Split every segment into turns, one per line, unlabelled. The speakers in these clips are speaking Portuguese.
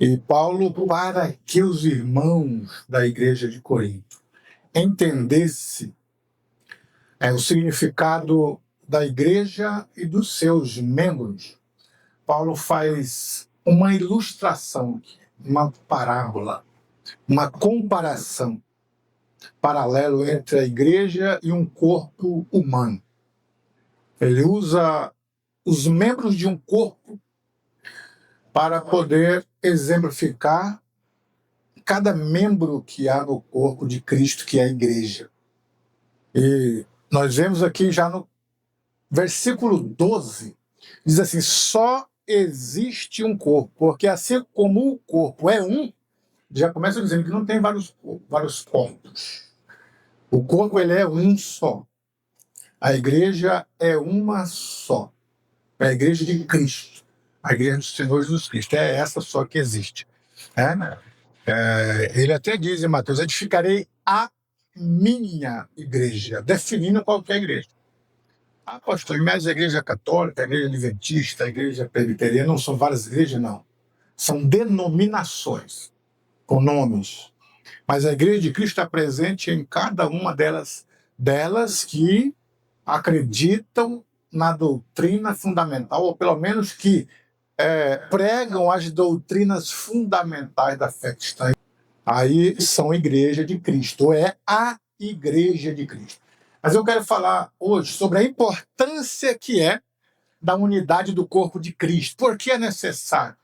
E Paulo, para que os irmãos da igreja de Corinto entendessem o significado da igreja e dos seus membros, Paulo faz uma ilustração, uma parábola, uma comparação paralelo entre a igreja e um corpo humano. Ele usa os membros de um corpo para poder exemplificar cada membro que há no corpo de Cristo, que é a igreja. E nós vemos aqui já no versículo 12, diz assim: só existe um corpo, porque assim como o corpo é um, já começa dizendo que não tem vários pontos. O corpo ele é um só. A igreja é uma só. É a igreja de Cristo. A igreja do Senhor Jesus Cristo. É essa só que existe. Ele até diz em Mateus: edificarei a minha igreja, definindo qualquer igreja. Ah, pastor, mas a igreja católica, a igreja adventista, a igreja presbiteriana, não são várias igrejas, não. São denominações, com nomes. Mas a igreja de Cristo está presente em cada uma delas que acreditam na doutrina fundamental, ou pelo menos que pregam as doutrinas fundamentais da fé cristã. Aí são a igreja de Cristo, ou é a igreja de Cristo. Mas eu quero falar hoje sobre a importância que é da unidade do corpo de Cristo. Por que é necessário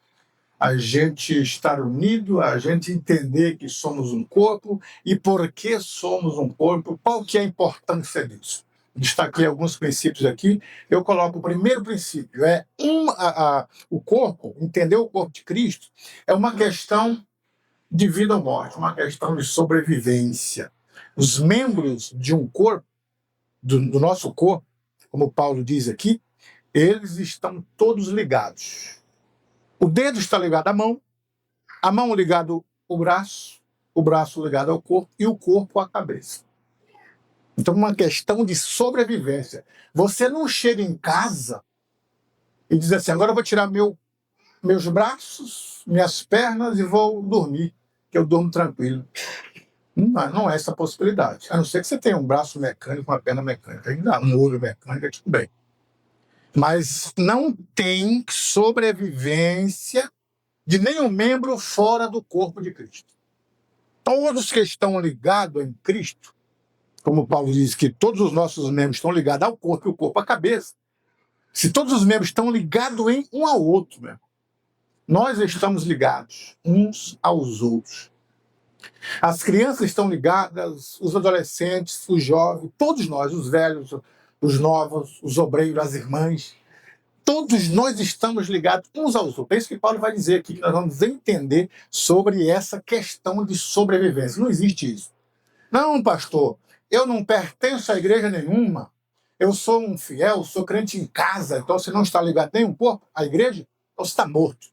a gente estar unido, a gente entender que somos um corpo e por que somos um corpo, qual que é a importância disso? Destaquei alguns princípios aqui. Eu coloco o primeiro princípio, o corpo, entender o corpo de Cristo, é uma questão de vida ou morte, uma questão de sobrevivência. Os membros de um corpo, do nosso corpo, como Paulo diz aqui, eles estão todos ligados. O dedo está ligado à a mão ligado ao braço, o braço ligado ao corpo e o corpo à cabeça. Então, uma questão de sobrevivência. Você não chega em casa e diz assim: agora eu vou tirar meus braços, minhas pernas e vou dormir, que eu durmo tranquilo. Não é essa a possibilidade. A não ser que você tenha um braço mecânico, uma perna mecânica, ainda um olho mecânico, tudo bem. Mas não tem sobrevivência de nenhum membro fora do corpo de Cristo. Todos que estão ligados em Cristo, como Paulo diz que todos os nossos membros estão ligados ao corpo e o corpo à cabeça, se todos os membros estão ligados em um ao outro, nós estamos ligados uns aos outros. As crianças estão ligadas, os adolescentes, os jovens, todos nós, os velhos, os novos, os obreiros, as irmãs, todos nós estamos ligados uns aos outros. É isso que Paulo vai dizer aqui, que nós vamos entender sobre essa questão de sobrevivência. Não existe isso. Não, pastor, eu não pertenço a igreja nenhuma, eu sou um fiel, sou crente em casa, então você não está ligado nem um pouco à igreja, então você está morto.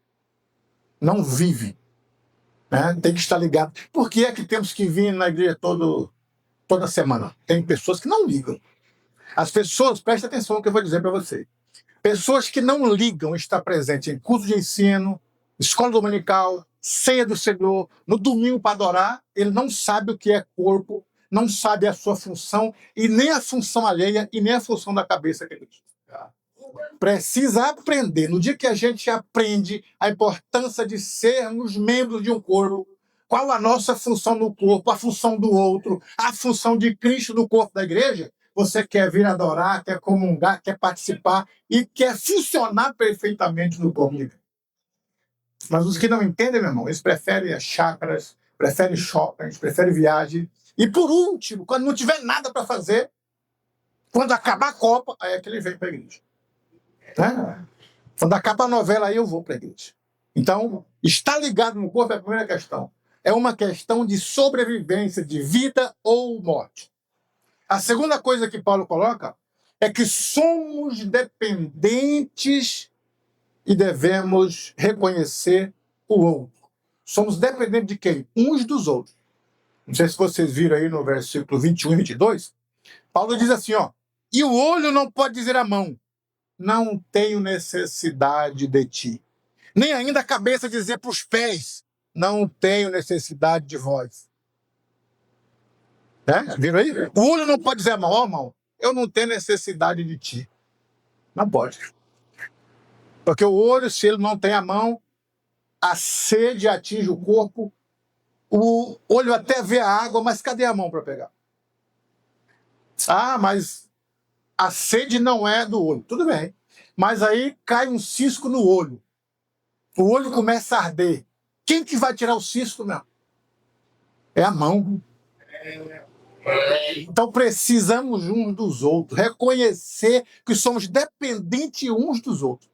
Não vive. Tem que estar ligado. Por que é que temos que vir na igreja toda semana? Tem pessoas que não ligam. As pessoas, preste atenção no que eu vou dizer para você. Pessoas que não ligam estar presente em curso de ensino, escola dominical, ceia do Senhor, no domingo para adorar, ele não sabe o que é corpo, não sabe a sua função, e nem a função alheia, e nem a função da cabeça que ele precisa aprender. No dia que a gente aprende a importância de sermos membros de um corpo, qual a nossa função no corpo, a função do outro, a função de Cristo no corpo da igreja, você quer vir adorar, quer comungar, quer participar e quer funcionar perfeitamente no corpo de Cristo. Mas os que não entendem, meu irmão, eles preferem as chácaras, preferem shoppings, preferem viagem. E por último, quando não tiver nada para fazer, quando acabar a Copa, aí é que ele vem para a igreja. Quando acaba a novela, aí eu vou para a igreja. Então, estar ligado no corpo é a primeira questão. É uma questão de sobrevivência, de vida ou morte. A segunda coisa que Paulo coloca é que somos dependentes e devemos reconhecer o outro. Somos dependentes de quem? Uns dos outros. Não sei se vocês viram aí no versículo 21 e 22. Paulo diz assim, e o olho não pode dizer à mão: não tenho necessidade de ti. Nem ainda a cabeça dizer para os pés, não tenho necessidade de vós. Viram aí? O olho não pode dizer à mão, ó mão, eu não tenho necessidade de ti. Não pode. Porque o olho, se ele não tem a mão, a sede atinge o corpo, o olho até vê a água, mas cadê a mão para pegar? Ah, mas a sede não é do olho. Tudo bem. Mas aí cai um cisco no olho. O olho começa a arder. Quem que vai tirar o cisco, meu? É a mão. Então precisamos uns dos outros, reconhecer que somos dependentes uns dos outros.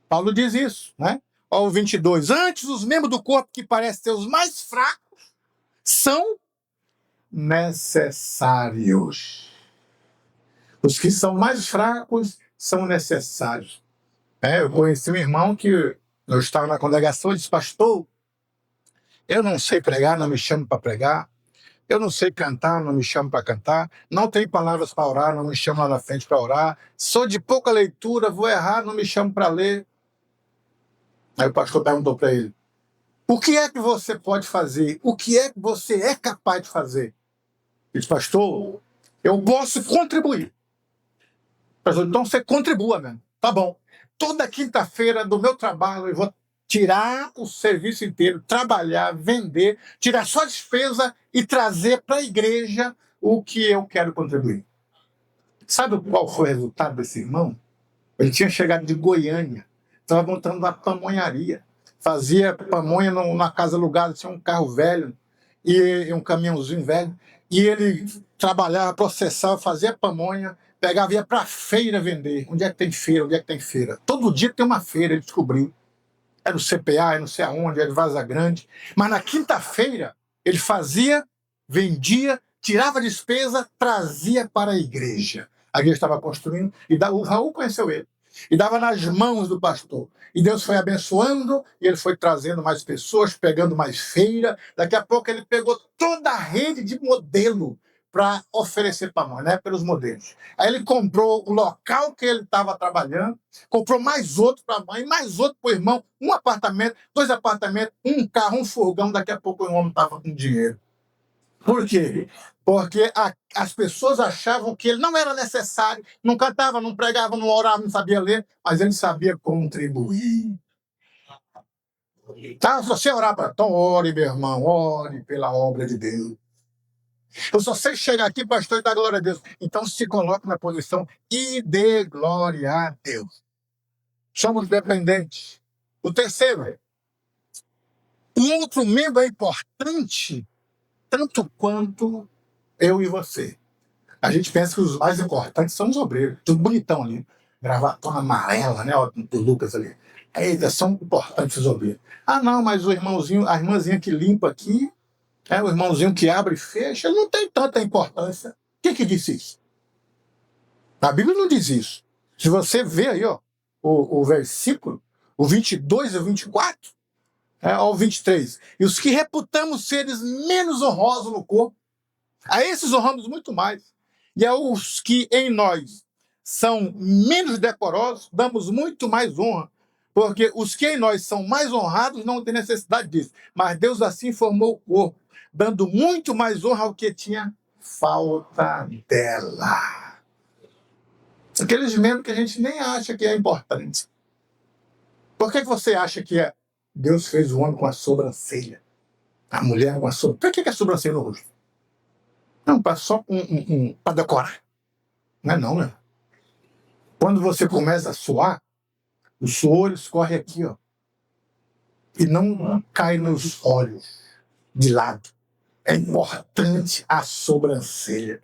Paulo diz isso, né? Ó, o 22. Antes, os membros do corpo que parecem ser os mais fracos são necessários. Os que são mais fracos são necessários. Eu conheci um irmão que eu estava na congregação e disse, pastor, eu não sei pregar, não me chame para pregar. Eu não sei cantar, não me chame para cantar. Não tenho palavras para orar, não me chame lá na frente para orar. Sou de pouca leitura, vou errar, não me chame para ler. Aí o pastor perguntou para ele, o que é que você pode fazer? O que é que você é capaz de fazer? Ele disse, pastor, eu posso contribuir. Pastor, então você contribua mesmo. Tá bom. Toda quinta-feira do meu trabalho eu vou tirar o serviço inteiro, trabalhar, vender, tirar só a despesa e trazer para a igreja o que eu quero contribuir. Sabe qual foi o resultado desse irmão? Ele tinha chegado de Goiânia, estava montando uma pamonharia, fazia pamonha na casa alugada, tinha um carro velho e um caminhãozinho velho, e ele trabalhava, processava, fazia pamonha, pegava e ia para a feira vender. Onde é que tem feira? Onde é que tem feira? Todo dia tem uma feira, ele descobriu. Era o CPA, era não sei aonde, era Vaza Grande. Mas na quinta-feira, ele fazia, vendia, tirava despesa, trazia para a igreja. A igreja estava construindo, e o Raul conheceu ele. E dava nas mãos do pastor. E Deus foi abençoando, e ele foi trazendo mais pessoas, pegando mais feira. Daqui a pouco ele pegou toda a rede de modelo para oferecer pamonha, né, pelos modelos. Aí ele comprou o local que ele estava trabalhando, comprou mais outro para a mãe, mais outro para o irmão, um apartamento, 2 apartamentos, um carro, um furgão. Daqui a pouco o homem estava com dinheiro. Por quê? Porque as pessoas achavam que ele não era necessário, não cantava, não pregava, não orava, não sabia ler, mas ele sabia contribuir. Tá? Se você orar para... Então ore, meu irmão, ore pela obra de Deus. Eu só sei chegar aqui, pastor, e dar glória a Deus. Então se coloque na posição e dê glória a Deus. Somos dependentes. O terceiro, um outro membro é importante, tanto quanto eu e você. A gente pensa que os mais importantes são os obreiros, tudo bonitão ali, gravatona amarela, né, ó, do Lucas ali. Eita, são importantes os obreiros. Ah, não, mas o irmãozinho, a irmãzinha que limpa aqui, o irmãozinho que abre e fecha, ele não tem tanta importância. Quem que disse isso? A Bíblia não diz isso. Se você vê aí, ó, o versículo, o 22 e o 24, ao 23, e os que reputamos seres menos honrosos no corpo, a esses honramos muito mais. E aos que em nós são menos decorosos, damos muito mais honra, porque os que em nós são mais honrados não têm necessidade disso. Mas Deus assim formou o corpo, dando muito mais honra ao que tinha falta dela. Aqueles membros que a gente nem acha que é importante. Por que você acha que Deus fez o homem com a sobrancelha? A mulher com a sobrancelha? Por que a sobrancelha no rosto? Não, só para decorar. Não é não, né? Quando você começa a suar, o suor escorre aqui, ó, e não cai nos olhos de lado. É importante a sobrancelha.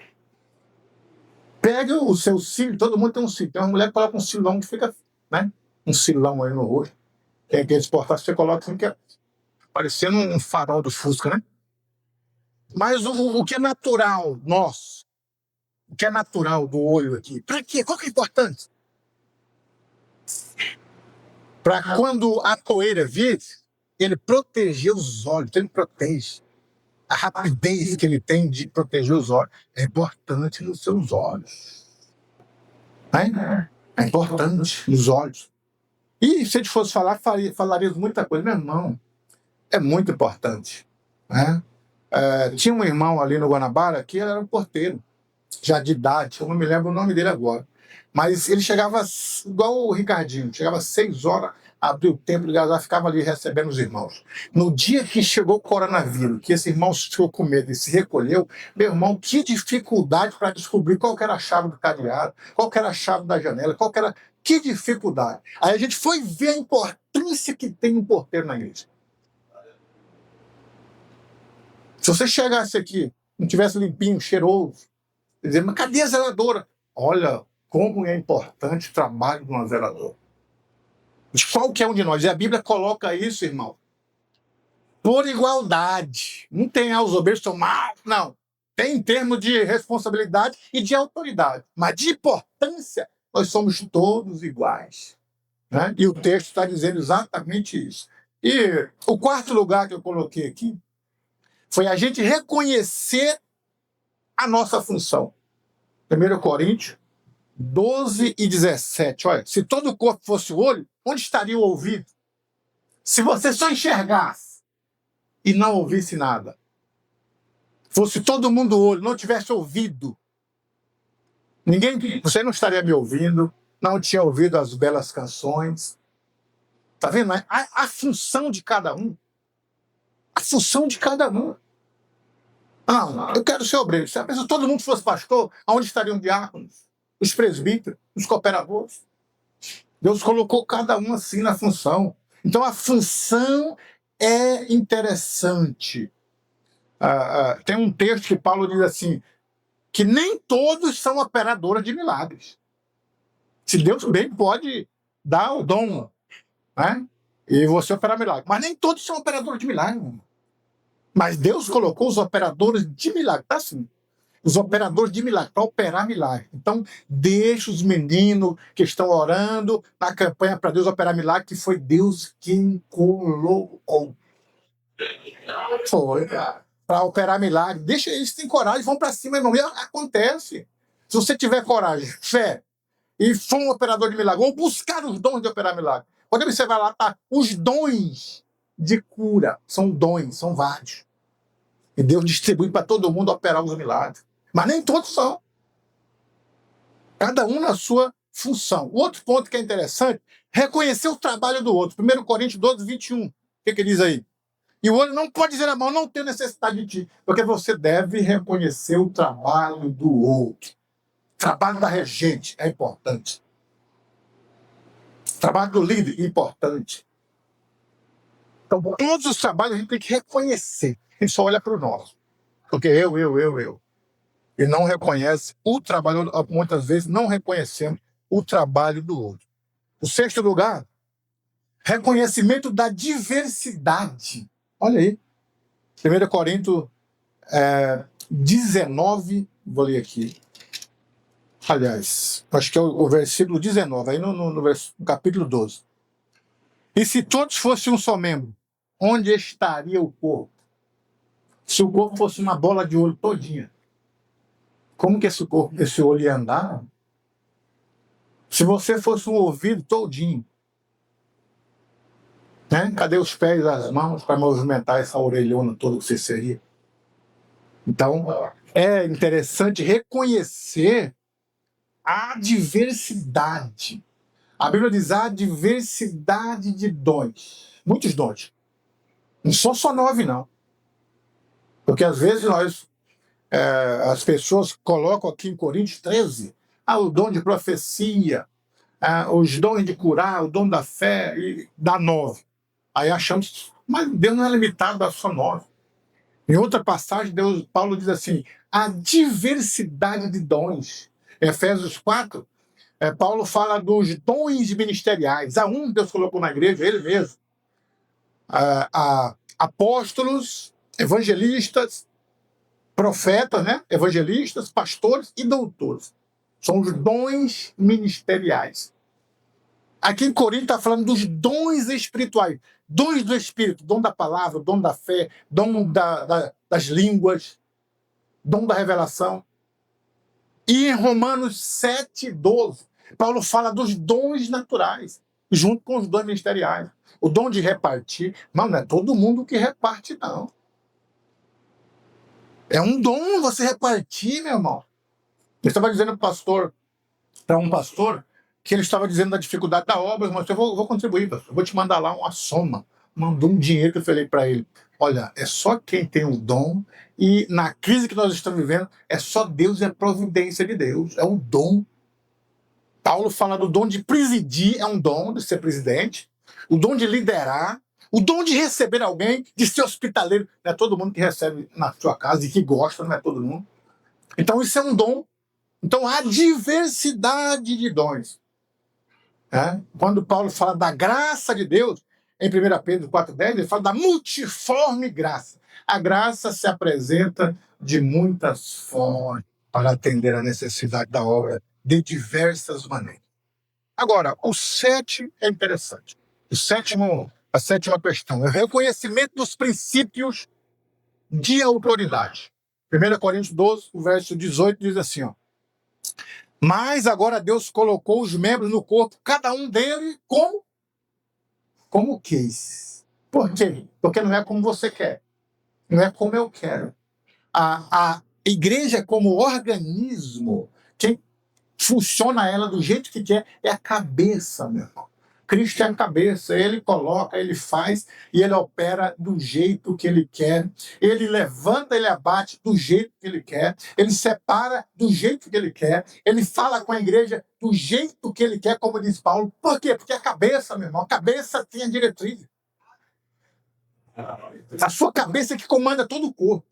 Pega o seu cílio, todo mundo tem um cílio. Tem uma mulher que coloca um cilão que fica, né? Um cilão aí no rosto. Tem aqueles portais que você coloca assim, que é parecendo um farol do Fusca, né? Mas o que é natural, nosso, o que é natural do olho aqui, para quê? Qual que é importante? Para quando a poeira vir, ele proteger os olhos, então ele protege. A rapidez que ele tem de proteger os olhos é importante nos seus olhos. É importante nos olhos. E se a gente fosse falar, falaríamos muita coisa. Meu irmão, é muito importante, né? Tinha um irmão ali no Guanabara que ele era um porteiro, já de idade, eu não me lembro o nome dele agora. Mas ele chegava, igual o Ricardinho, chegava às 6 horas, abria o templo de Gazá, ficava ali recebendo os irmãos. No dia que chegou o coronavírus, que esse irmão ficou com medo e se recolheu, meu irmão, que dificuldade para descobrir qual que era a chave do cadeado, qual que era a chave da janela, qual que era... Que dificuldade. Aí a gente foi ver a importância que tem um porteiro na igreja. Se você chegasse aqui, não tivesse limpinho, cheiroso, dizer, mas cadê a zeladora? Olha como é importante o trabalho de uma zeladora. De qualquer um de nós. E a Bíblia coloca isso, irmão, por igualdade. Não tem os obreiros são maus, não. Tem em termos de responsabilidade e de autoridade. Mas de importância, nós somos todos iguais. Né? E o texto está dizendo exatamente isso. E o quarto lugar que eu coloquei aqui foi a gente reconhecer a nossa função. 1 Coríntios 12 e 17. Olha, se todo o corpo fosse o olho, onde estaria o ouvido? Se você só enxergasse e não ouvisse nada, fosse todo mundo o olho, não tivesse ouvido, você não estaria me ouvindo, não tinha ouvido as belas canções. Tá vendo? A função de cada um. A função de cada um. Não, eu quero ser obreiro. Se todo mundo fosse pastor, aonde estariam os diáconos, os presbíteros, os cooperadores? Deus colocou cada um assim na função. Então a função é interessante. Tem um texto que Paulo diz assim, que nem todos são operadores de milagres. Se Deus bem pode dar o dom, né? E você operar milagre. Mas nem todos são operadores de milagre. Mas Deus colocou os operadores de milagre, tá assim. Os operadores de milagre, para operar milagre. Então, deixa os meninos que estão orando na campanha para Deus operar milagre, que foi Deus quem colocou. Foi, para operar milagre. Deixa eles, têm coragem, vão para cima, irmão. E acontece. Se você tiver coragem, fé, e for um operador de milagre, ou buscar os dons de operar milagre. Quando você vai lá, tá, os dons de cura, são dons, são vários. E Deus distribui para todo mundo operar os milagres. Mas nem todos são. Cada um na sua função. O outro ponto que é interessante, reconhecer o trabalho do outro. 1 Coríntios 12, 21. O que diz aí? E o outro não pode dizer a mão, não tenho necessidade de ti. Porque você deve reconhecer o trabalho do outro. O trabalho da regente é importante. O trabalho do líder é importante. Então, todos os trabalhos a gente tem que reconhecer. A gente só olha para o nosso. Porque eu. E não reconhece o trabalho, muitas vezes não reconhecemos o trabalho do outro. O sexto lugar, reconhecimento da diversidade. Olha aí, 1 Coríntios 19, vou ler aqui. Aliás, acho que é o versículo 19, aí no capítulo 12. E se todos fossem um só membro, onde estaria o corpo? Se o corpo fosse uma bola de ouro todinha, como que esse olho ia andar? Se você fosse um ouvido todinho, né? Cadê os pés e as mãos para movimentar essa orelhona toda que você seria? Então, é interessante reconhecer a diversidade. A Bíblia diz a diversidade de dons. Muitos dons. Não são só 9, não. Porque às vezes as pessoas colocam aqui em Coríntios 13 o dom de profecia, os dons de curar, o dom da fé, e dá 9. Aí achamos, mas Deus não é limitado a só 9. Em outra passagem, Paulo diz assim, a diversidade de dons. Em Efésios 4, Paulo fala dos dons ministeriais. Deus colocou na igreja, ele mesmo. Apóstolos, evangelistas, profetas, né? Evangelistas, pastores e doutores. São os dons ministeriais. Aqui em Corinto está falando dos dons espirituais. Dons do Espírito, dom da palavra, dom da fé, dom das línguas, dom da revelação. E em Romanos 7, 12, Paulo fala dos dons naturais. junto com os dons ministeriais. O dom de repartir, mas não é todo mundo que reparte, não. É um dom você repartir, meu irmão. Eu estava dizendo para um pastor que ele estava dizendo da dificuldade da obra, mas eu vou contribuir, pastor. Eu vou te mandar lá uma soma. Mandou um dinheiro que eu falei para ele. Olha, é só quem tem o dom, e na crise que nós estamos vivendo, é só Deus e a providência de Deus. É um dom. Paulo fala do dom de presidir, é um dom de ser presidente. O dom de liderar. O dom de receber alguém, de ser hospitaleiro. Não é todo mundo que recebe na sua casa e que gosta, não é todo mundo. Então isso é um dom. Então há diversidade de dons. Quando Paulo fala da graça de Deus, em 1 Pedro 4,10, ele fala da multiforme graça. A graça se apresenta de muitas formas para atender a necessidade da obra de diversas maneiras. Agora, o 7 é interessante. A sétima questão é o reconhecimento dos princípios de autoridade. 1 Coríntios 12, o verso 18 diz assim, ó. Mas agora Deus colocou os membros no corpo, cada um dele como quis. Por quê? Porque não é como você quer. Não é como eu quero. A igreja como organismo, quem funciona ela do jeito que quer é a cabeça, meu irmão. Cristo é a cabeça, ele coloca, ele faz e ele opera do jeito que ele quer. Ele levanta, ele abate do jeito que ele quer. Ele separa do jeito que ele quer. Ele fala com a igreja do jeito que ele quer, como diz Paulo. Por quê? Porque a cabeça, meu irmão, a cabeça tem a diretriz. A sua cabeça é que comanda todo o corpo.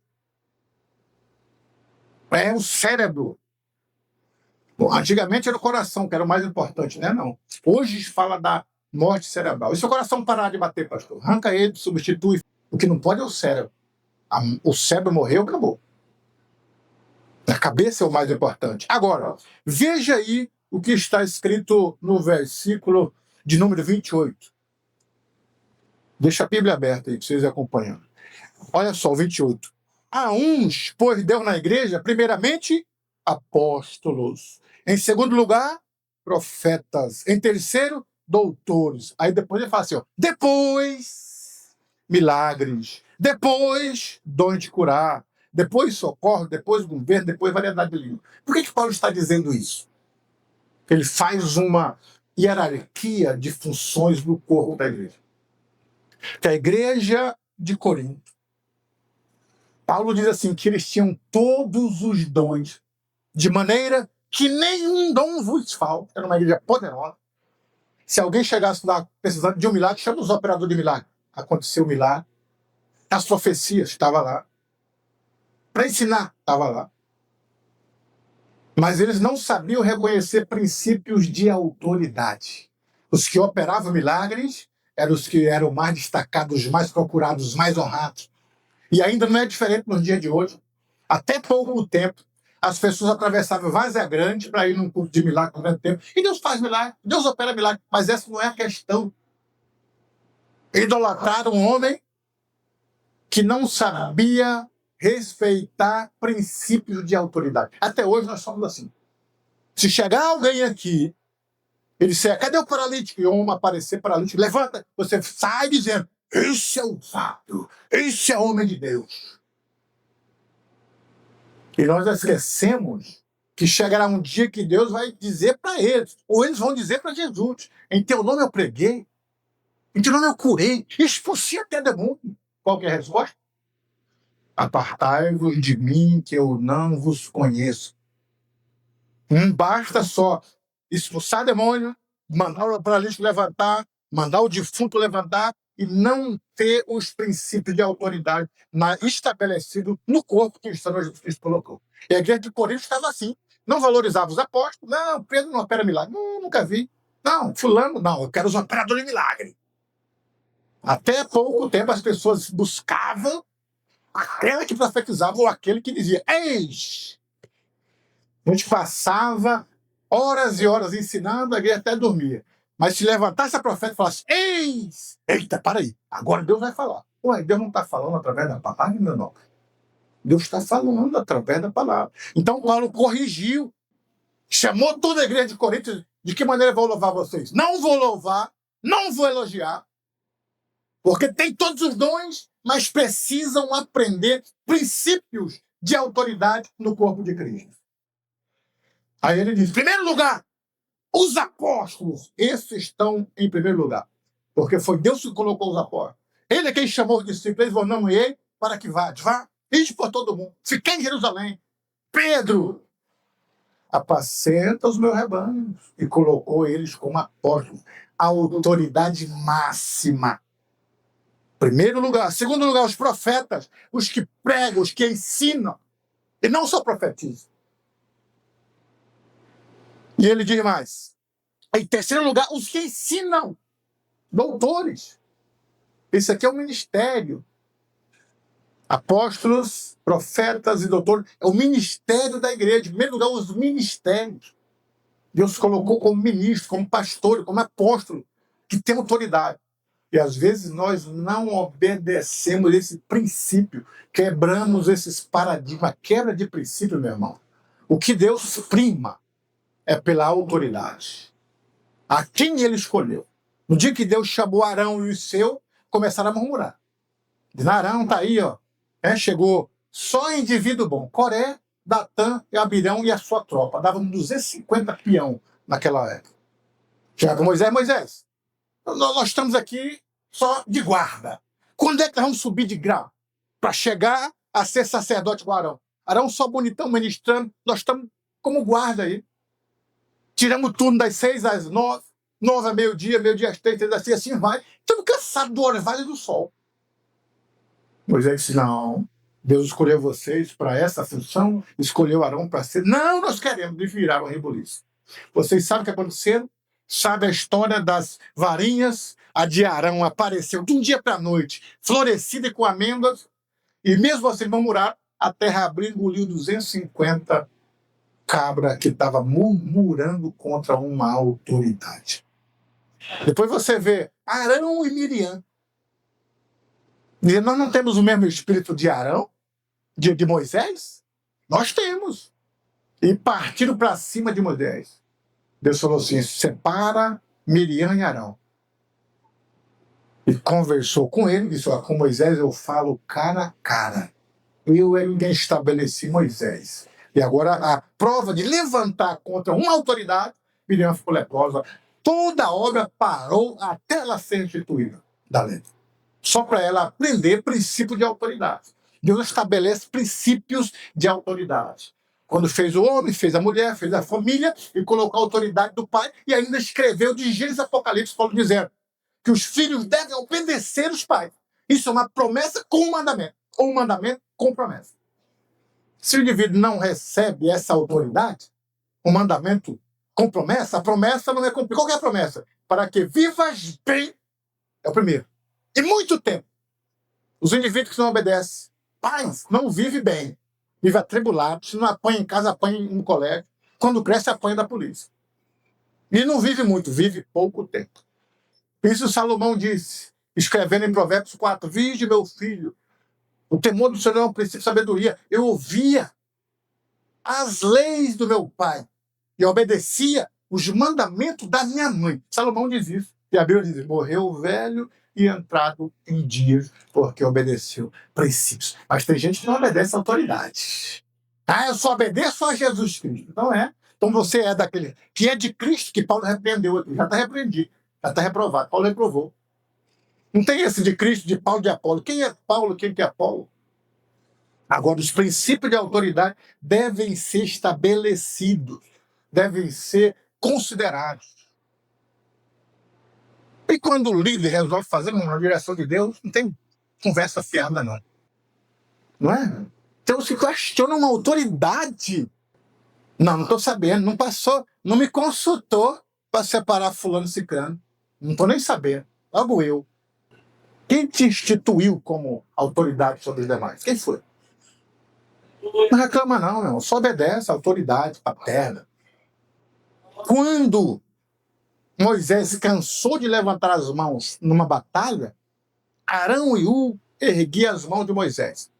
É o cérebro. Bom, antigamente era o coração, que era o mais importante, né? Não. Hoje fala da morte cerebral. E se o coração parar de bater, pastor? Arranca ele, substitui. O que não pode é o cérebro. O cérebro morreu, acabou. A cabeça é o mais importante. Agora, veja aí o que está escrito no versículo de número 28. Deixa a Bíblia aberta aí, para vocês acompanhando. Olha só, o 28. A uns, pois Deus na igreja, primeiramente, apóstolos. Em segundo lugar, profetas. Em terceiro, doutores. Aí depois ele fala assim, ó, depois, milagres. Depois, dom de curar. Depois, socorro. Depois, governo. Depois, variedade de língua. Por que Paulo está dizendo isso? Ele faz uma hierarquia de funções no corpo da igreja. Que a igreja de Corinto, Paulo diz assim, que eles tinham todos os dons, de maneira que nenhum dom vos falta. Era uma igreja poderosa. Se alguém chegasse lá precisando de um milagre, chama os operadores de milagre. Aconteceu o milagre. As profecias, estava lá. Para ensinar, estava lá. Mas eles não sabiam reconhecer princípios de autoridade. Os que operavam milagres eram os que eram mais destacados, mais procurados, mais honrados. E ainda não é diferente nos dias de hoje. Até pouco tempo, as pessoas atravessavam Várzea Grande para ir num culto de milagre por grande tempo. E Deus faz milagre, Deus opera milagre. Mas essa não é a questão. Idolatraram um homem que não sabia respeitar princípios de autoridade. Até hoje nós somos assim. Se chegar alguém aqui e disser, cadê o paralítico? E um aparecer paralítico, levanta, você sai dizendo, esse é o fato, esse é homem de Deus. E nós esquecemos que chegará um dia que Deus vai dizer para eles, ou eles vão dizer para Jesus, em teu nome eu preguei, em teu nome eu curei, expulsei até demônio. Qual que é a resposta? Apartai-vos de mim, que eu não vos conheço. Não basta só expulsar demônio, mandar o paralítico levantar, mandar o defunto levantar e não ter os princípios de autoridade estabelecidos no corpo que o Senhor Jesus Cristo colocou. E a igreja de Corinto estava assim. Não valorizava os apóstolos. Não, Pedro não opera milagre. Não, nunca vi. Não, fulano, não, eu quero os operadores de milagre. Até pouco tempo as pessoas buscavam aquele que profetizava ou aquele que dizia, eis! A gente passava horas e horas ensinando, a igreja até dormia. Mas se levantasse a profeta e falasse, eis! Eita, para aí, agora Deus vai falar. Ué, Deus não está falando através da palavra, meu irmão? Deus está falando através da palavra. Então Paulo corrigiu, chamou toda a igreja de Corinto, de que maneira eu vou louvar vocês? Não vou louvar Não vou elogiar, porque tem todos os dons, mas precisam aprender princípios de autoridade no corpo de Cristo. Aí ele diz, em primeiro lugar, os apóstolos, esses estão em primeiro lugar, porque foi Deus que colocou os apóstolos. Ele é quem chamou os discípulos, eles vão nomear para que vá, ide por todo mundo, fiquem em Jerusalém. Pedro, apacenta os meus rebanhos, e colocou eles como apóstolos, a autoridade máxima. Primeiro lugar. Segundo lugar, os profetas, os que pregam, os que ensinam, e não só profetizam. E ele diz mais. Em terceiro lugar, os que ensinam, doutores. Esse aqui é o ministério. Apóstolos, profetas e doutores. É o ministério da igreja. Em primeiro lugar, os ministérios. Deus colocou como ministro, como pastor, como apóstolo, que tem autoridade. E às vezes nós não obedecemos esse princípio, quebramos esses paradigmas, quebra de princípio, meu irmão. O que Deus prima é pela autoridade. A quem ele escolheu. No dia que Deus chamou Arão e os seus, começaram a murmurar. Diz, Arão está aí, ó. Chegou só indivíduo bom. Coré, Datã e Abirão e a sua tropa. Davam 250 peão naquela época. Chega com Moisés, nós estamos aqui só de guarda. Quando é que nós vamos subir de grau? Para chegar a ser sacerdote com Arão. Arão só bonitão, ministrando. Nós estamos como guarda aí. Tiramos o turno das 6 às 9, 9 a meio-dia, meio-dia às 3, assim vai. Estamos cansados do orvalho do sol. Moisés disse, não, Deus escolheu vocês para essa função, escolheu Arão para ser... Não, nós queremos, e viraram a rebuliço. Vocês sabem o que aconteceu? Sabe a história das varinhas? A de Arão apareceu de um dia para a noite, florescida e com amêndoas, e mesmo vocês murmuraram, a terra abriu e engoliu 250 cabras que estavam murmurando contra uma autoridade. Depois você vê Arão e Miriam. E nós não temos o mesmo espírito de Arão, de Moisés? Nós temos. E partiram para cima de Moisés. Deus falou assim, separa Miriam e Arão. E conversou com ele, disse, com Moisés eu falo cara a cara. Eu é quem estabeleci Moisés. E agora a prova de levantar contra uma autoridade, Miriam ficou leprosa. Toda a obra parou até ela ser restituída da lei. Só para ela aprender princípio de autoridade. Deus estabelece princípios de autoridade. Quando fez o homem, fez a mulher, fez a família e colocou a autoridade do pai e ainda escreveu de Gênesis e Apocalipse, Paulo dizendo que os filhos devem obedecer os pais. Isso é uma promessa com um mandamento, ou um mandamento com promessa. Se o indivíduo não recebe essa autoridade, o mandamento com promessa, a promessa não é cumprida. Qual que é a promessa? Para que vivas bem, é o primeiro. E muito tempo. Os indivíduos que não obedecem, pais, não vivem bem. Vive atribulado, se não apanha em casa, apanha no colégio. Quando cresce, apanha da polícia. E não vive muito, vive pouco tempo. Isso Salomão disse, escrevendo em Provérbios 4, vige meu filho, o temor do Senhor é um princípio de sabedoria. Eu ouvia as leis do meu pai e obedecia os mandamentos da minha mãe. Salomão diz isso. E a Bíblia diz, morreu velho e entrado em dias, porque obedeceu princípios. Mas tem gente que não obedece a autoridade. Eu só obedeço a Jesus Cristo. Não é. Então você é daquele que é de Cristo, que Paulo repreendeu aqui. Já está repreendido, já está reprovado. Paulo reprovou. Não tem esse de Cristo, de Paulo, de Apolo. Quem é Paulo, quem é Apolo? Agora, os princípios de autoridade devem ser estabelecidos, devem ser considerados. E quando o líder resolve fazer uma direção de Deus, não tem conversa fiada, não. Não é? Então se questiona uma autoridade. Não estou sabendo, não passou, não me consultou para separar fulano e ciclano. Não estou nem sabendo. Logo eu. Quem te instituiu como autoridade sobre os demais? Quem foi? Não reclama não, meu irmão. Só obedece a autoridade paterna. Quando Moisés cansou de levantar as mãos numa batalha, Arão e Hur erguiam as mãos de Moisés.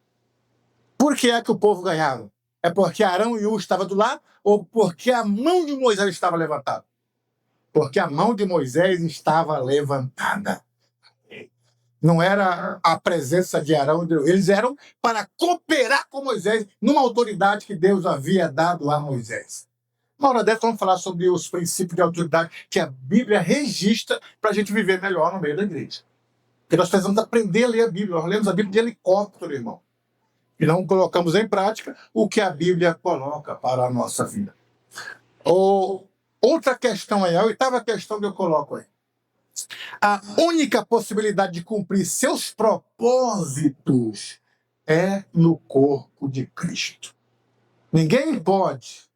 Por que é que o povo ganhava? É porque Arão e Hur estavam do lado ou porque a mão de Moisés estava levantada? Porque a mão de Moisés estava levantada. Não era a presença de Arão, eles eram para cooperar com Moisés numa autoridade que Deus havia dado a Moisés. Uma hora dessa, vamos falar sobre os princípios de autoridade que a Bíblia registra para a gente viver melhor no meio da igreja. Porque nós precisamos aprender a ler a Bíblia. Nós lemos a Bíblia de helicóptero, irmão. E não colocamos em prática o que a Bíblia coloca para a nossa vida. Outra questão aí, a oitava questão que eu coloco aí. A única possibilidade de cumprir seus propósitos é no corpo de Cristo. Ninguém pode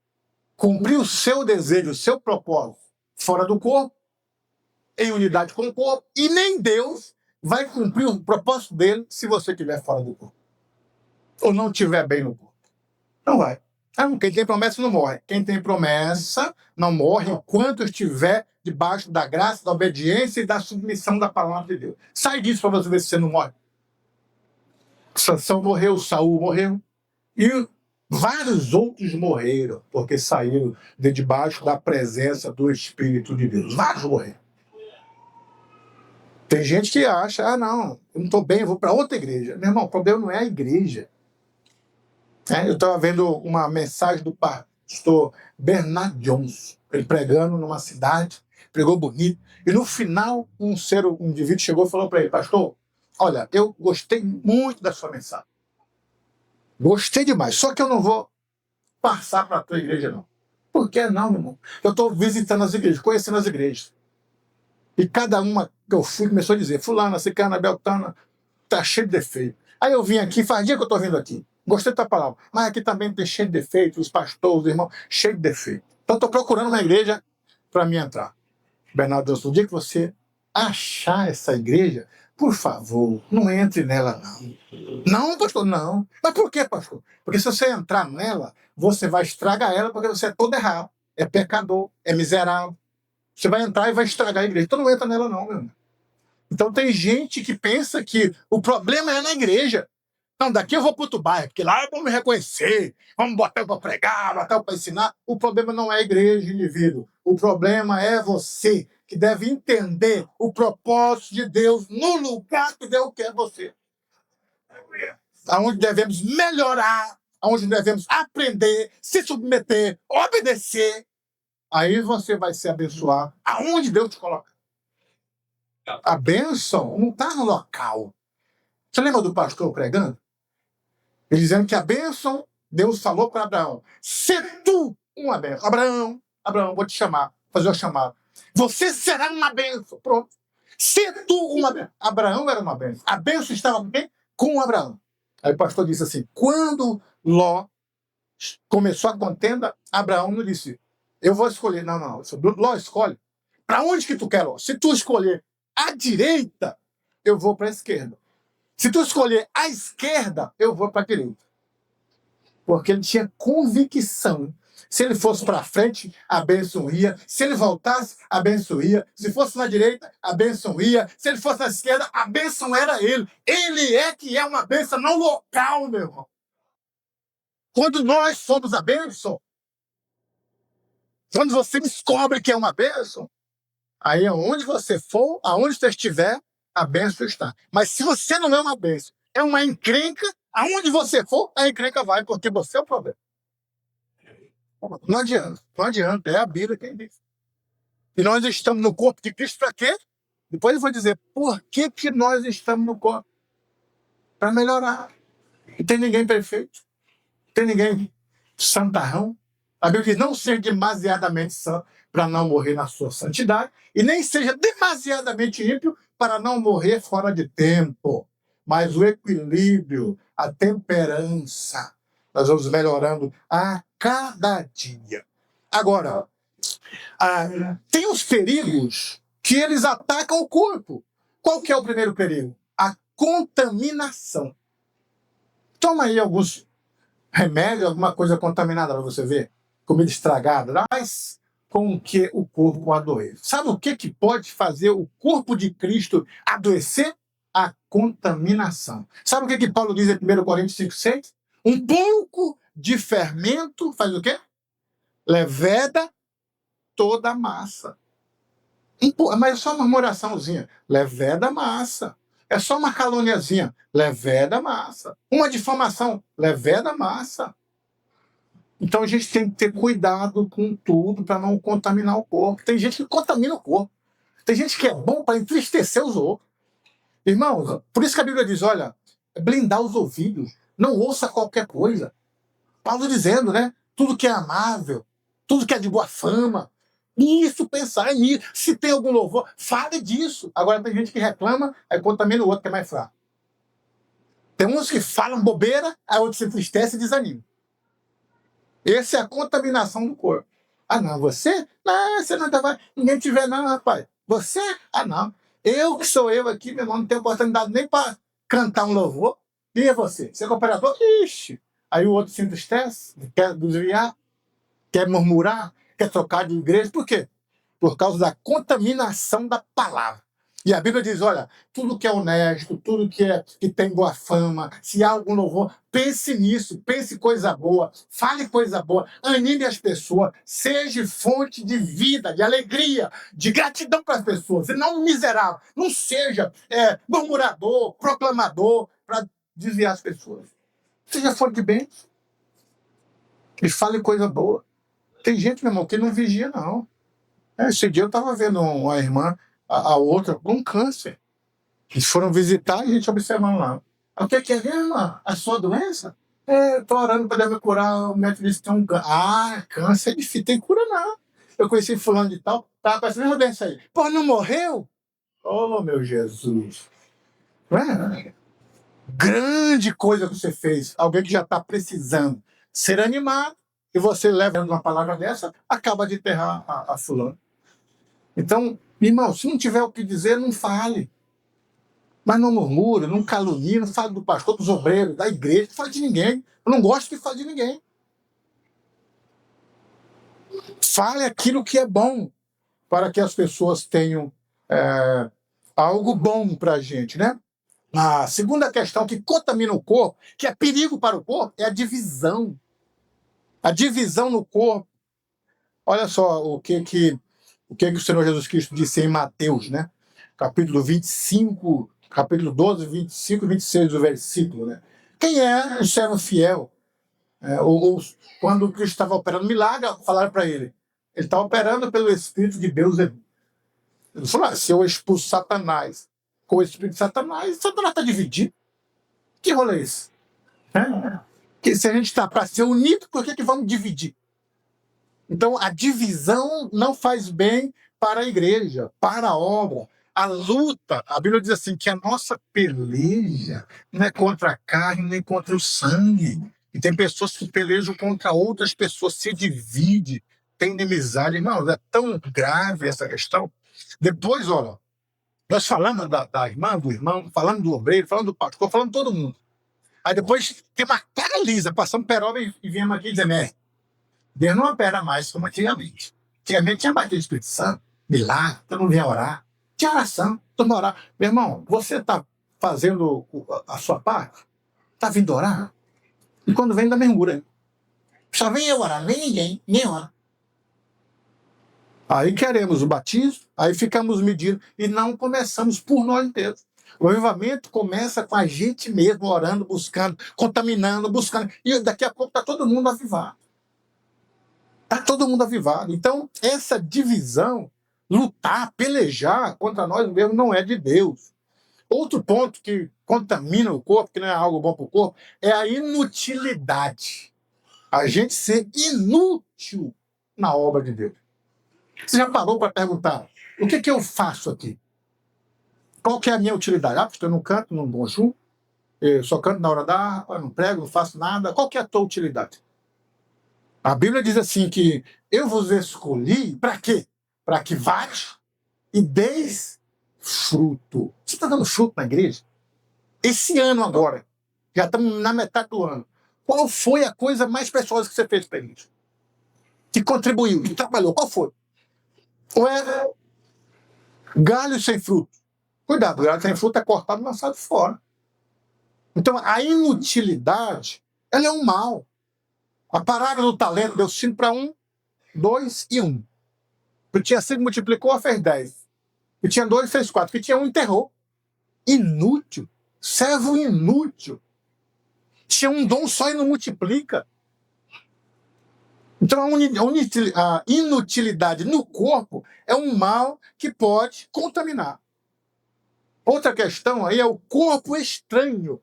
cumprir o seu desejo, o seu propósito fora do corpo, em unidade com o corpo, e nem Deus vai cumprir o propósito dele se você estiver fora do corpo. Ou não estiver bem no corpo. Não vai. Quem tem promessa não morre. Quem tem promessa não morre enquanto estiver debaixo da graça, da obediência e da submissão da palavra de Deus. Sai disso para você ver se você não morre. Sansão morreu, Saul morreu. E vários outros morreram, porque saíram de debaixo da presença do Espírito de Deus. Vários morreram. Tem gente que acha, não, eu não estou bem, eu vou para outra igreja. Meu irmão, o problema não é a igreja. Eu estava vendo uma mensagem do pastor Bernard Johnson, ele pregando numa cidade, pregou bonito, e no final um indivíduo chegou e falou para ele: pastor, olha, eu gostei muito da sua mensagem. Gostei demais, só que eu não vou passar para a tua igreja, não. Por que não, meu irmão? Eu estou visitando as igrejas, conhecendo as igrejas. E cada uma que eu fui começou a dizer: fulana, cicana, beltana, tá cheio de defeito. Aí eu vim aqui, faz dia que eu estou vindo aqui. Gostei da tua palavra. Mas aqui também tem cheio de defeitos, os pastores, os irmãos, cheio de defeitos. Então estou procurando uma igreja para mim entrar. Bernardo, no dia que você achar essa igreja, por favor, não entre nela, não. Não, pastor, não. Mas por que, pastor? Porque se você entrar nela, você vai estragar ela, porque você é todo errado. É pecador, é miserável. Você vai entrar e vai estragar a igreja. Então não entra nela, não, meu irmão. Então tem gente que pensa que o problema é na igreja. Não, daqui eu vou para outro bairro, porque lá vão me reconhecer, vamos botar eu para pregar, botar eu para ensinar. O problema não é a igreja, indivíduo. O problema é você, que deve entender o propósito de Deus no lugar que Deus quer você. Aonde devemos melhorar, aonde devemos aprender, se submeter, obedecer. Aí você vai ser abençoado aonde Deus te coloca. A bênção não está no local. Você lembra do pastor pregando? Ele dizendo que a bênção, Deus falou para Abraão: se tu uma bênção. Abraão, vou te chamar, fazer o chamado. Você será uma bênção. Pronto. Se tu uma bênção. Abraão era uma bênção. A bênção estava bem com Abraão. Aí o pastor disse assim: quando Ló começou a contenda, Abraão não disse: eu vou escolher. Não. Ló escolhe. Para onde que tu quer, Ló? Se tu escolher a direita, eu vou para a esquerda. Se tu escolher a esquerda, eu vou para a direita. Porque ele tinha convicção. Se ele fosse para frente, a bênção ia. Se ele voltasse, a bênção ia. Se fosse na direita, a bênção ia. Se ele fosse na esquerda, a bênção era ele. Ele é que é uma bênção, não local, meu irmão. Quando nós somos a bênção, quando você descobre que é uma bênção, aí aonde você for, aonde você estiver, a bênção está. Mas se você não é uma bênção, é uma encrenca, aonde você for, a encrenca vai, porque você é o problema. Não adianta, é a Bíblia quem diz. E nós estamos no corpo de Cristo para quê? Depois eu vou dizer por que nós estamos no corpo. Para melhorar. Não tem ninguém perfeito. Não tem ninguém santarrão. A Bíblia diz: não seja demasiadamente santo para não morrer na sua santidade, e nem seja demasiadamente ímpio para não morrer fora de tempo. Mas o equilíbrio, a temperança, nós vamos melhorando a cada dia. Agora, tem os perigos que eles atacam o corpo. Qual que é o primeiro perigo? A contaminação. Toma aí alguns remédios, alguma coisa contaminada para você ver. Comida estragada, mas com que o corpo adoece. Sabe o que pode fazer o corpo de Cristo adoecer? A contaminação. Sabe o que Paulo diz em 1 Coríntios 5,6? Um pouco de fermento faz o quê? Leveda toda a massa. Mas é só uma murmuraçãozinha, levé da massa. É só uma caluniazinha, levé da massa. Uma difamação, levé da massa. Então a gente tem que ter cuidado com tudo para não contaminar o corpo. Tem gente que contamina o corpo. Tem gente que é bom para entristecer os outros. Irmãos, por isso que a Bíblia diz, olha, blindar os ouvidos. Não ouça qualquer coisa. Paulo dizendo, né? Tudo que é amável, tudo que é de boa fama. Isso, pensar nisso. Se tem algum louvor, fale disso. Agora tem gente que reclama, aí contamina o outro que é mais fraco. Tem uns que falam bobeira, aí outro se entristece e desanima. Essa é a contaminação do corpo. Ah, não, você? Não, você não vai. Ninguém te vê, não, rapaz. Você? Ah, não. Eu que sou eu aqui, meu irmão, não tenho oportunidade nem para cantar um louvor. E é você? Você é cooperador? Ixi. Aí o outro se entristece, quer desviar, quer murmurar, quer trocar de igreja. Por quê? Por causa da contaminação da palavra. E a Bíblia diz, olha, tudo que é honesto, tudo que tem boa fama, se há algum louvor, pense nisso, pense coisa boa, fale coisa boa, anime as pessoas, seja fonte de vida, de alegria, de gratidão para as pessoas, e não miserável, não seja murmurador, proclamador, para desviar as pessoas. Seja fonte de bem e fale coisa boa. Tem gente, meu irmão, que não vigia, não. Esse dia eu estava vendo uma irmã, a outra, com câncer. Eles foram visitar e a gente observando lá. O que é, irmã? A sua doença? Estou orando para Deus me curar. O médico disse que tem um câncer. Ah, câncer é difícil, tem cura não. Eu conheci fulano de tal, estava com essa mesma doença aí. Pô, não morreu? Oh, meu Jesus. Não é? Grande coisa que você fez. Alguém que já está precisando ser animado, e você leva uma palavra dessa, acaba de enterrar a fulano. Então, irmão, se não tiver o que dizer, não fale. Mas não murmure, não calunie, não fale do pastor, dos obreiros, da igreja, não fale de ninguém. Eu não gosto que fale de ninguém. Fale aquilo que é bom, para que as pessoas tenham algo bom para a gente, né? A segunda questão que contamina o corpo, que é perigo para o corpo, é a divisão. A divisão no corpo. Olha só o que o Senhor Jesus Cristo disse em Mateus, né? Capítulo 25, capítulo 12, 25 e 26 do versículo, né? Quem é o servo fiel? Quando Cristo estava operando milagre, falaram para ele, ele está operando pelo Espírito de Beelzebub. Ele falou, se eu expulso Satanás com o Espírito de Satanás está dividido. Que rolê é esse? Que se a gente está para ser unido, por que vamos dividir? Então, a divisão não faz bem para a igreja, para a obra. A luta, a Bíblia diz assim, que a nossa peleja não é contra a carne nem contra o sangue. E tem pessoas que pelejam contra outras pessoas, se dividem, tem inimizade. Irmão, é tão grave essa questão. Depois, olha, nós falamos da irmã, do irmão, falando do obreiro, falando do pastor, falando de todo mundo. Aí depois tem uma cara lisa, passamos peroba e viemos aqui dizer, Deus não opera mais como antigamente. Antigamente tinha batido o Espírito Santo, milagre, todo mundo vinha orar. Tinha oração, todo mundo orar. Meu irmão, você está fazendo a sua parte? Está vindo orar? E quando vem, ainda murmura. Só vem eu orar, nem ninguém, nem ora. Aí queremos o batismo, aí ficamos medindo e não começamos por nós mesmos. O avivamento começa com a gente mesmo orando, buscando, contaminando, buscando. E daqui a pouco está todo mundo avivado. Está todo mundo avivado. Então, essa divisão, lutar, pelejar contra nós mesmos não é de Deus. Outro ponto que contamina o corpo, que não é algo bom para o corpo, é a inutilidade. A gente ser inútil na obra de Deus. Você já parou para perguntar, o que eu faço aqui? Qual que é a minha utilidade? Ah, porque eu não canto no bonjour, eu só canto na hora da harpa, não prego, não faço nada. Qual que é a tua utilidade? A Bíblia diz assim que eu vos escolhi para quê? Para que vade e deis fruto. Você está dando fruto na igreja? Esse ano agora, já estamos na metade do ano. Qual foi a coisa mais preciosa que você fez para a igreja? Que contribuiu, que trabalhou, qual foi? Ou é galho sem fruto? Cuidado, galho sem fruto é cortado e lançado fora. Então, a inutilidade, ela é um mal. A parábola do talento deu 5 para 1, 2 e 1. O que tinha 5 multiplicou, fez 10. E tinha 2, 3, 4, que tinha um enterrou. Inútil. Servo inútil. Tinha um dom só e não multiplica. Então a inutilidade no corpo é um mal que pode contaminar. Outra questão aí é o corpo estranho.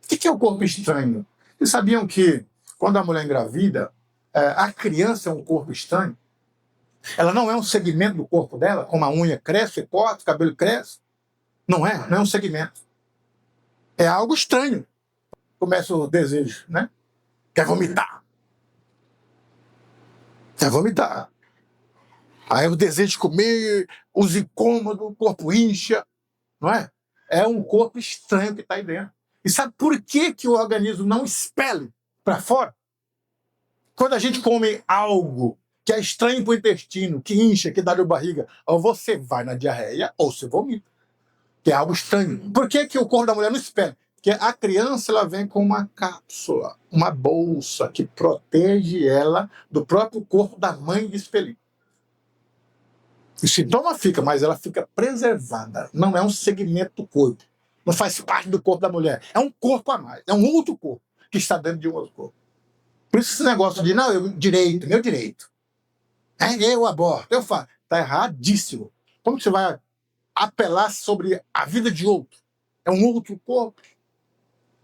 O que é o corpo estranho? Vocês sabiam que quando a mulher engravida, a criança é um corpo estranho? Ela não é um segmento do corpo dela, como a unha cresce, corta, o cabelo cresce. Não é um segmento. É algo estranho. Começa o desejo, né? Quer vomitar. Quer vomitar. Aí o desejo de comer, os incômodos, o corpo incha, não é? É um corpo estranho que está aí dentro. E sabe por que o organismo não expele para fora? Quando a gente come algo que é estranho para o intestino, que incha, que dá dor de barriga, ou você vai na diarreia ou você vomita. Que é algo estranho. Por que o corpo da mulher não expele? Porque a criança ela vem com uma cápsula, uma bolsa que protege ela do próprio corpo da mãe de expelir. O sintoma fica, mas ela fica preservada. Não é um segmento do corpo. Não faz parte do corpo da mulher. É um corpo a mais. É um outro corpo que está dentro de um outro corpo. Por isso esse negócio de, não, meu direito. Eu aborto, eu faço. Está erradíssimo. Como que você vai apelar sobre a vida de outro? É um outro corpo.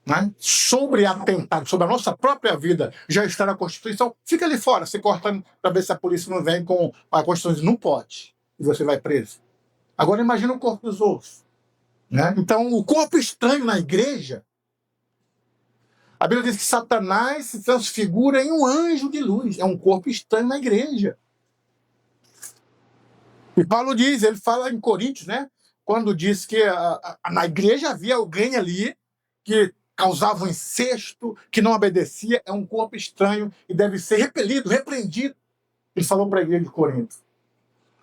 Né? Sobre atentado, sobre a nossa própria vida, já está na Constituição, fica ali fora, se cortando para ver se a polícia não vem com a Constituição. Não pode. E você vai preso. Agora imagina o corpo dos outros. Né? Então, o corpo estranho na igreja, a Bíblia diz que Satanás se transfigura em um anjo de luz. É um corpo estranho na igreja. E Paulo diz, ele fala em Coríntios, né? Quando diz que na igreja havia alguém ali que causava um incesto, que não obedecia, é um corpo estranho e deve ser repelido, repreendido. Ele falou para a igreja de Corinto.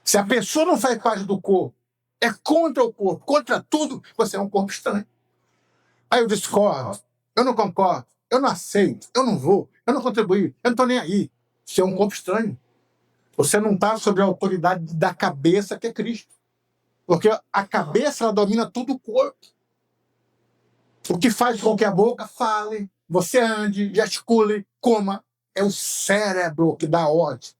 Se a pessoa não faz parte do corpo, é contra o corpo, contra tudo, você é um corpo estranho. Aí eu discordo, eu não concordo, eu não aceito, eu não vou, eu não contribuí, eu não estou nem aí. Você é um corpo estranho. Você não está sob a autoridade da cabeça que é Cristo. Porque a cabeça ela domina todo o corpo. O que faz com que a boca fale, você ande, gesticule, coma, é o cérebro que dá ordem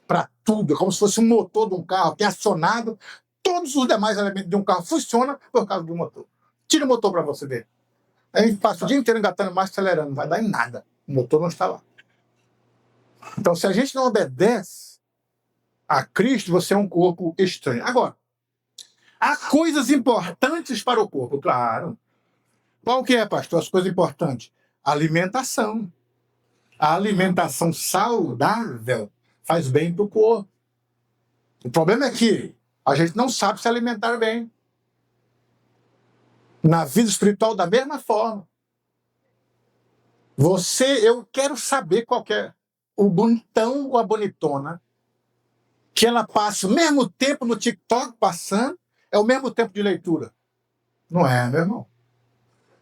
para tudo. É como se fosse um motor de um carro que é acionado. Todos os demais elementos de um carro funcionam por causa do motor. Tira o motor para você ver. A gente passa o dia inteiro engatando mais, acelerando, não vai dar em nada. O motor não está lá. Então, se a gente não obedece a Cristo, você é um corpo estranho. Agora, há coisas importantes para o corpo, claro. Qual que é, pastor? As coisas importantes? Alimentação. A alimentação saudável faz bem para o corpo. O problema é que a gente não sabe se alimentar bem. Na vida espiritual, da mesma forma. Eu quero saber qual que é o bonitão ou a bonitona que ela passa o mesmo tempo no TikTok passando, é o mesmo tempo de leitura. Não é, meu irmão?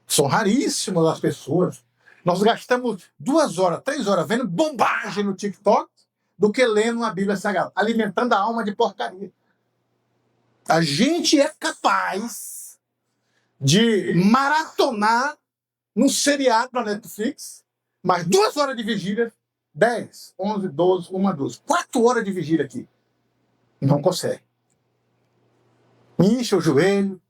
São raríssimas as pessoas. Nós gastamos 2 horas, 3 horas vendo bobagem no TikTok do que lendo uma Bíblia Sagrada, alimentando a alma de porcaria. A gente é capaz de maratonar num seriado na Netflix, mais 2 horas de vigília, 10, 11, 12, 1, 12, 4 horas de vigília aqui. Não consegue. Incha o joelho.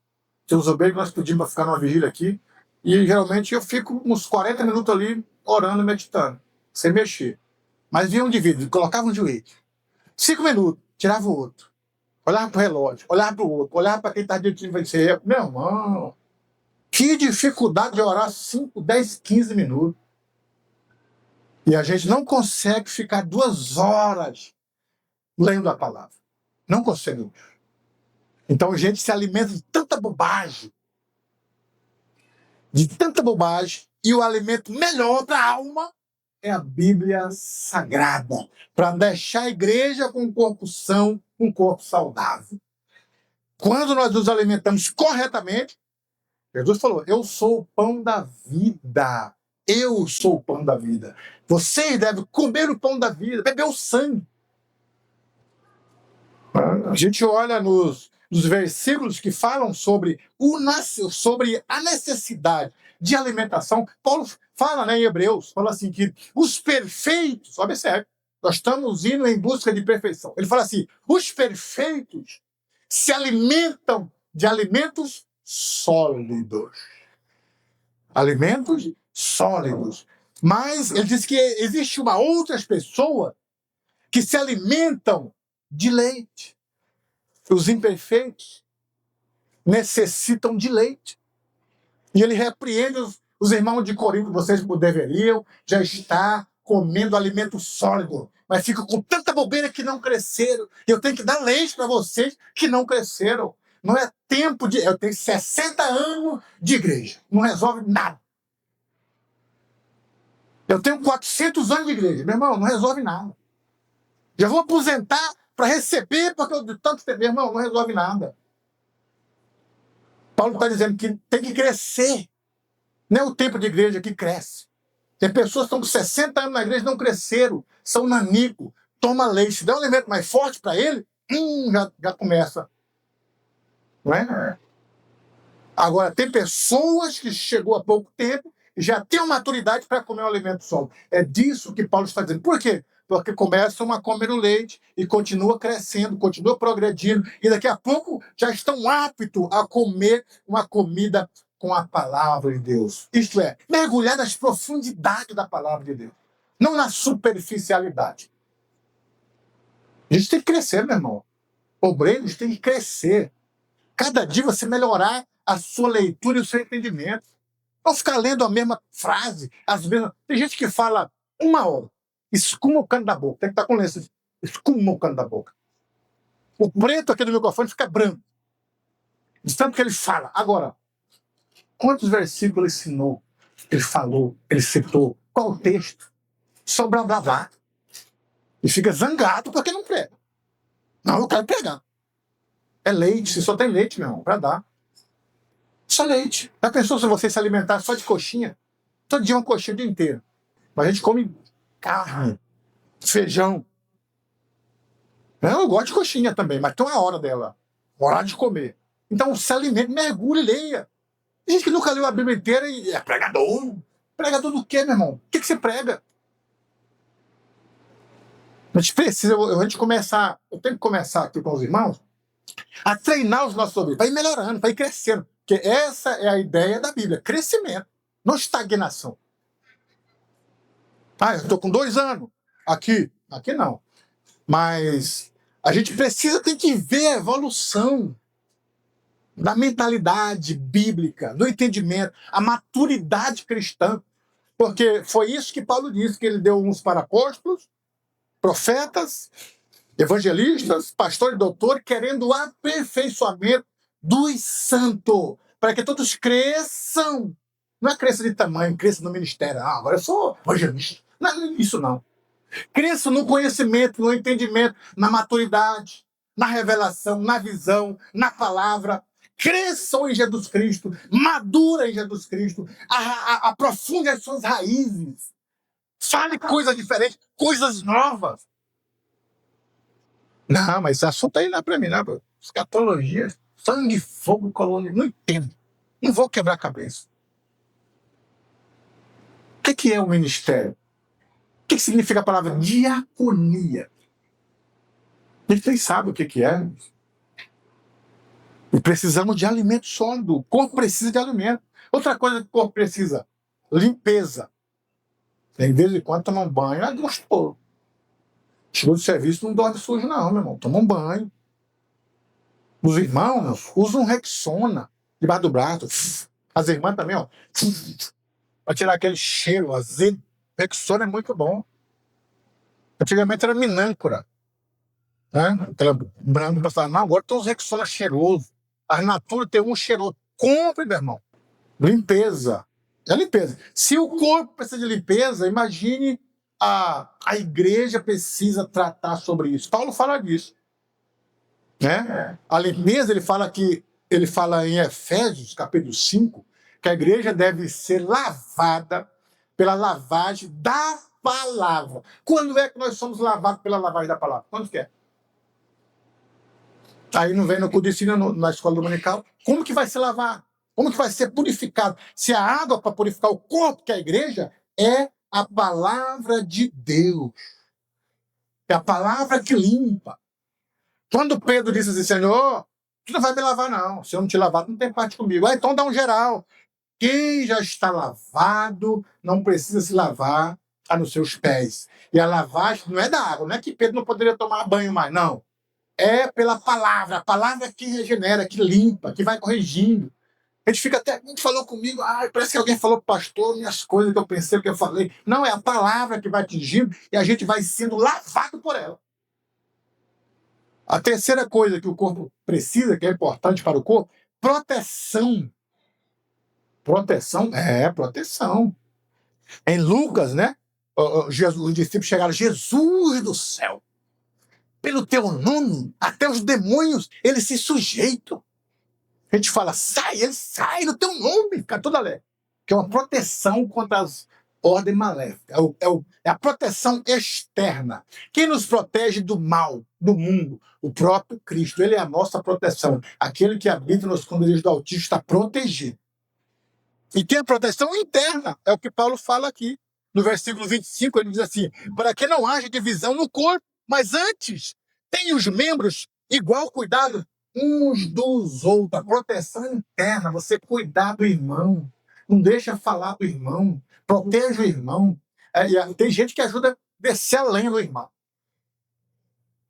Seus obreiros nós pedimos para ficar numa vigília aqui. E geralmente eu fico uns 40 minutos ali orando, meditando, sem mexer. Mas vinha um indivíduo, colocava um joelho. 5 minutos, tirava o outro. Olhava para o relógio, olhava para o outro, olhava para quem está diante de vencer. Meu irmão, que dificuldade de orar 5, 10, 15 minutos. E a gente não consegue ficar 2 horas lendo a palavra. Não conseguimos. Então a gente se alimenta de tanta bobagem. E o alimento melhor para a alma é a Bíblia Sagrada, para deixar a igreja com um corpo são, um corpo saudável. Quando nós nos alimentamos corretamente, Jesus falou, eu sou o pão da vida. Eu sou o pão da vida. Vocês devem comer o pão da vida, beber o sangue. A gente olha dos versículos que falam sobre a necessidade de alimentação, Paulo fala, né, em Hebreus, fala assim que os perfeitos, observe, nós estamos indo em busca de perfeição. Ele fala assim, os perfeitos se alimentam de alimentos sólidos. Alimentos sólidos. Mas ele diz que existe uma outras pessoas que se alimentam de leite. Os imperfeitos necessitam de leite. E ele repreende os irmãos de Corinto, vocês deveriam já estar comendo alimento sólido, mas ficam com tanta bobeira que não cresceram. Eu tenho que dar leite para vocês que não cresceram. Não é tempo de... Eu tenho 60 anos de igreja. Não resolve nada. Eu tenho 400 anos de igreja. Meu irmão, não resolve nada. Já vou aposentar para receber, porque eu de tanto tempo... Meu irmão, não resolve nada. Paulo está dizendo que tem que crescer. Não é o tempo de igreja que cresce. Tem pessoas que estão com 60 anos na igreja e não cresceram. São nanico. Toma leite. Se der um alimento mais forte para ele, já começa. Não é? Agora, tem pessoas que chegou há pouco tempo e já têm uma maturidade para comer um alimento sólido. É disso que Paulo está dizendo. Por quê? Porque começam a comer o leite e continua crescendo, continua progredindo, e daqui a pouco já estão aptos a comer uma comida com a palavra de Deus. Isto é, mergulhar nas profundidades da palavra de Deus, não na superficialidade. A gente tem que crescer, meu irmão. Obreiros tem que crescer. Cada dia você melhorar a sua leitura e o seu entendimento. Não ficar lendo a mesma frase, as mesmas... Tem gente que fala uma hora, escuma o cano da boca. Tem que estar com lenço, escuma o cano da boca. O preto aqui do microfone fica branco, de tanto que ele fala. Agora, quantos versículos ele ensinou, ele falou, ele citou? Qual o texto? Só blá blá blá. E fica zangado porque não prega. Não, eu quero pregar. É leite, se só tem leite, meu irmão, para dar. Só leite. Já pensou se você se alimentar só de coxinha? Todo dia uma coxinha o dia inteiro. Mas a gente come carne, feijão. Eu gosto de coxinha também, mas tem uma hora dela. Hora de comer. Então se alimente, mergulhe e leia. Tem gente que nunca leu a Bíblia inteira e é pregador. Pregador do quê, meu irmão? O que você prega? A gente precisa, a gente começar, eu tenho que começar aqui com os irmãos a treinar os nossos ouvidos, para ir melhorando, para ir crescendo. Porque essa é a ideia da Bíblia, crescimento, não estagnação. Eu estou com 2 anos aqui não. Mas a gente tem que ver a evolução da mentalidade bíblica, do entendimento, a maturidade cristã. Porque foi isso que Paulo disse, que ele deu uns para apóstolos, profetas, evangelistas, pastores e doutores, querendo o aperfeiçoamento dos santos, para que todos cresçam. Não é cresça de tamanho, cresça no ministério. Agora eu sou evangelista. Não, isso não. Cresça no conhecimento, no entendimento, na maturidade, na revelação, na visão, na palavra. Cresçam em Jesus Cristo, madura em Jesus Cristo, aprofunde as suas raízes. Fale coisas diferentes, coisas novas. Não, mas esse assunto aí não é para mim, não. Escatologia, sangue, fogo, colônia, não entendo. Não vou quebrar a cabeça. O que é o ministério? O que significa a palavra diaconia? Vocês sabem o que é. E precisamos de alimento sólido. O corpo precisa de alimento. Outra coisa que o corpo precisa, limpeza. De vez em quando tomar um banho é gostoso. Chegou do serviço, não dorme sujo não, meu irmão. Toma um banho. Os irmãos usam Rexona debaixo do braço. As irmãs também, ó. Para tirar aquele cheiro azedo. Rexona é muito bom. Antigamente era minâncora. Né? Aquela branca, passava, não, agora tem uns Rexona cheirosos. As Natura tem um cheiroso. Compre, meu irmão. Limpeza. É limpeza. Se o corpo precisa de limpeza, imagine a igreja precisa tratar sobre isso. Paulo fala disso. Né? A limpeza, ele fala em Efésios, capítulo 5, que a igreja deve ser lavada pela lavagem da palavra. Quando é que nós somos lavados pela lavagem da palavra? Quando que é? Aí não vem no culto de ensino na escola dominical. Como que vai se lavar? Como que vai ser purificado? Se a água para purificar o corpo, que é a igreja, é a palavra de Deus. É a palavra que limpa. Quando Pedro disse assim, Senhor, tu não vai me lavar, não. Se eu não te lavar, tu não tem parte comigo. Então dá um geral. Quem já está lavado não precisa se lavar nos seus pés. E a lavagem não é da água, não é que Pedro não poderia tomar banho mais, não. É pela palavra, a palavra que regenera, que limpa, que vai corrigindo. A gente fica até, muito falou comigo, parece que alguém falou pro pastor minhas coisas que eu pensei, que eu falei. Não, é a palavra que vai atingindo e a gente vai sendo lavado por ela. A terceira coisa que o corpo precisa, que é importante para o corpo, proteção. Proteção? É, proteção. Em Lucas, né? Os discípulos chegaram, Jesus do céu, pelo teu nome, até os demônios, eles se sujeitam. A gente fala, sai, ele sai no teu nome, fica toda alegre. Que é uma proteção contra as ordens maléficas. É a proteção externa. Quem nos protege do mal, do mundo? O próprio Cristo. Ele é a nossa proteção. Aquele que habita nos esconderijos do Altíssimo está protegido. E tem a proteção interna. É o que Paulo fala aqui. No versículo 25, ele diz assim, para que não haja divisão no corpo, mas antes tenha os membros igual cuidado uns dos outros, a proteção interna, você cuidar do irmão, não deixa falar do irmão, proteja o irmão. Tem gente que ajuda a descer a lenha do irmão.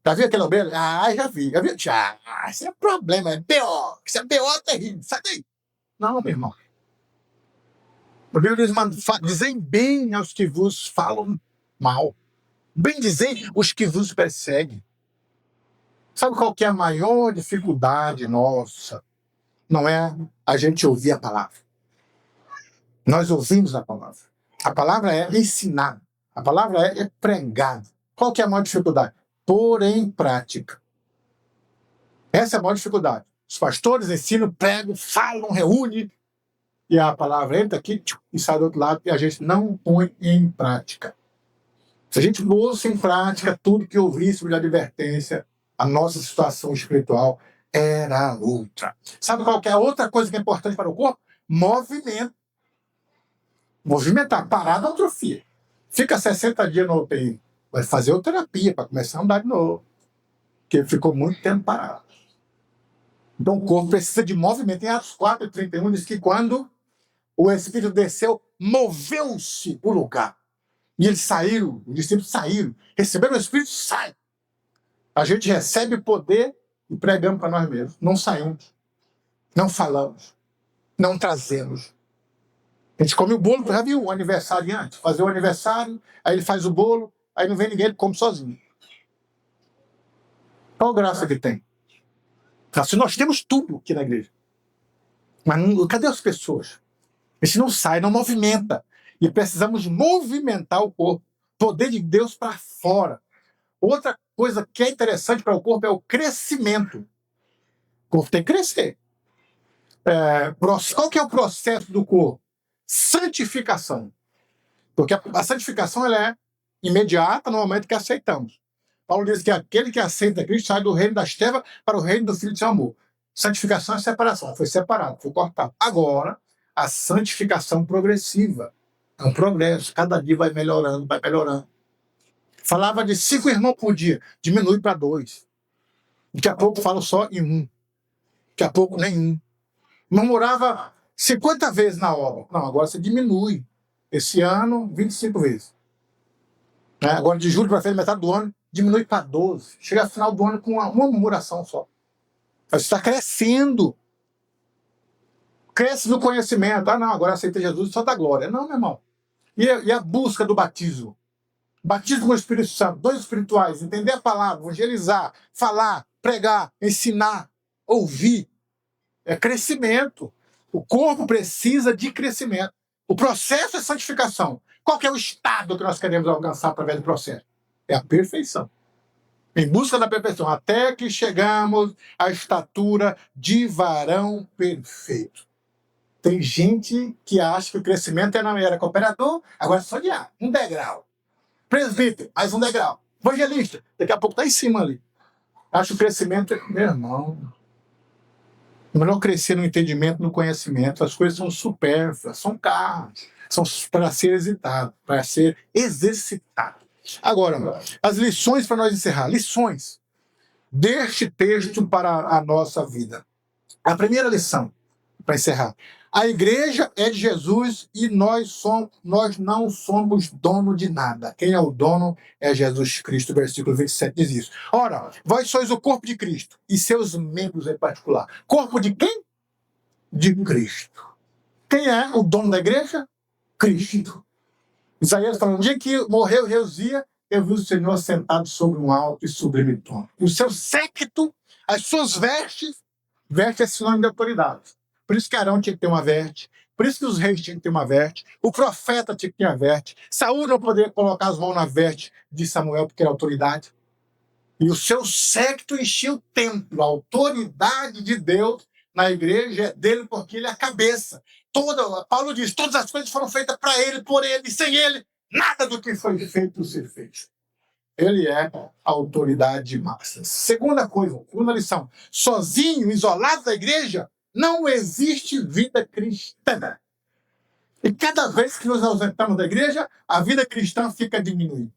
Já viu aquele ovelha? Já vi. Já viu? Isso é problema, é B.O. Isso é B.O. terrível, sai daí. Não, meu irmão. A Bíblia diz, dizem bem aos que vos falam mal. Bem dizem os que vos perseguem. Sabe qual que é a maior dificuldade nossa? Não é a gente ouvir a palavra. Nós ouvimos a palavra. A palavra é ensinar. A palavra é pregar. Qual que é a maior dificuldade? Pôr em prática. Essa é a maior dificuldade. Os pastores ensinam, pregam, falam, reúnem, e a palavra entra aqui e sai do outro lado, e a gente não põe em prática. Se a gente pôs em prática tudo que ouvisse de advertência, a nossa situação espiritual era outra. Sabe qual que é a outra coisa que é importante para o corpo? Movimento. Movimentar. Parada, atrofia. Fica 60 dias no UTI. Vai fazer outra terapia para começar a andar de novo. Porque ficou muito tempo parado. Então o corpo precisa de movimento. Em Atos 4:31 diz que quando o Espírito desceu, moveu-se o lugar. E eles saíram, os discípulos saíram. Receberam o Espírito, sai. A gente recebe poder e pregamos para nós mesmos. Não saímos. Não falamos. Não trazemos. A gente come o bolo, já viu o aniversariante? Fazer o aniversário, aí ele faz o bolo, aí não vem ninguém, ele come sozinho. Qual graça que tem? Se nós temos tudo aqui na igreja. Mas cadê as pessoas? A gente não sai, não movimenta. E precisamos movimentar o corpo. Poder de Deus para fora. Outra coisa que é interessante para o corpo é o crescimento. O corpo tem que crescer. Qual que é o processo do corpo? Santificação. Porque a santificação ela é imediata no momento que aceitamos. Paulo diz que aquele que aceita Cristo sai do reino das trevas para o reino do Filho de seu amor. Santificação é separação. Foi separado, foi cortado. Agora, a santificação progressiva. É um progresso. Cada dia vai melhorando, vai melhorando. Falava de 5 irmãos por dia. Diminui para 2. Daqui a pouco falo só em 1. Daqui a pouco nenhum. Murmurava 50 vezes na obra. Não, agora você diminui. Esse ano, 25 vezes. Agora, de julho para frente, metade do ano, diminui para 12. Chega ao final do ano com uma murmuração só. Você está crescendo. Cresce no conhecimento. Não, agora aceita Jesus só dá glória. Não, meu irmão. E a busca do batismo? Batismo com o Espírito Santo, dons espirituais, entender a palavra, evangelizar, falar, pregar, ensinar, ouvir. É crescimento. O corpo precisa de crescimento. O processo é santificação. Qual que é o estado que nós queremos alcançar através do processo? É a perfeição. Em busca da perfeição, até que chegamos à estatura de varão perfeito. Tem gente que acha que o crescimento era cooperador, agora é só de um degrau. Presbítero, mais um degrau. Evangelista, daqui a pouco está em cima ali. Acho que o crescimento, meu irmão, é melhor crescer no entendimento, no conhecimento. As coisas são supérfluas, são carros, são para ser exercitado, para ser exercitado. Agora, as lições para nós encerrar. Lições deste texto para a nossa vida. A primeira lição, para encerrar. A igreja é de Jesus e nós não somos dono de nada. Quem é o dono é Jesus Cristo. Versículo 27 diz isso. Ora, vós sois o corpo de Cristo e seus membros em particular. Corpo de quem? De Cristo. Quem é o dono da igreja? Cristo. Isaías fala, no dia que morreu Reusia, eu vi o Senhor sentado sobre um alto e sublime trono. E o seu séquito, as suas vestes é sinônimo de autoridade. Por isso que Arão tinha que ter uma veste, por isso que os reis tinham que ter uma veste, o profeta tinha que ter uma veste, Saul não poderia colocar as mãos na veste de Samuel porque era autoridade. E o seu séquito enchia o templo, a autoridade de Deus na igreja é dele porque ele é a cabeça. Paulo diz, todas as coisas foram feitas para ele, por ele, e sem ele, nada do que foi feito ser feito. Ele é a autoridade máxima. Segunda coisa, segunda lição. Sozinho, isolado da igreja, não existe vida cristã. E cada vez que nos ausentamos da igreja, a vida cristã fica diminuindo.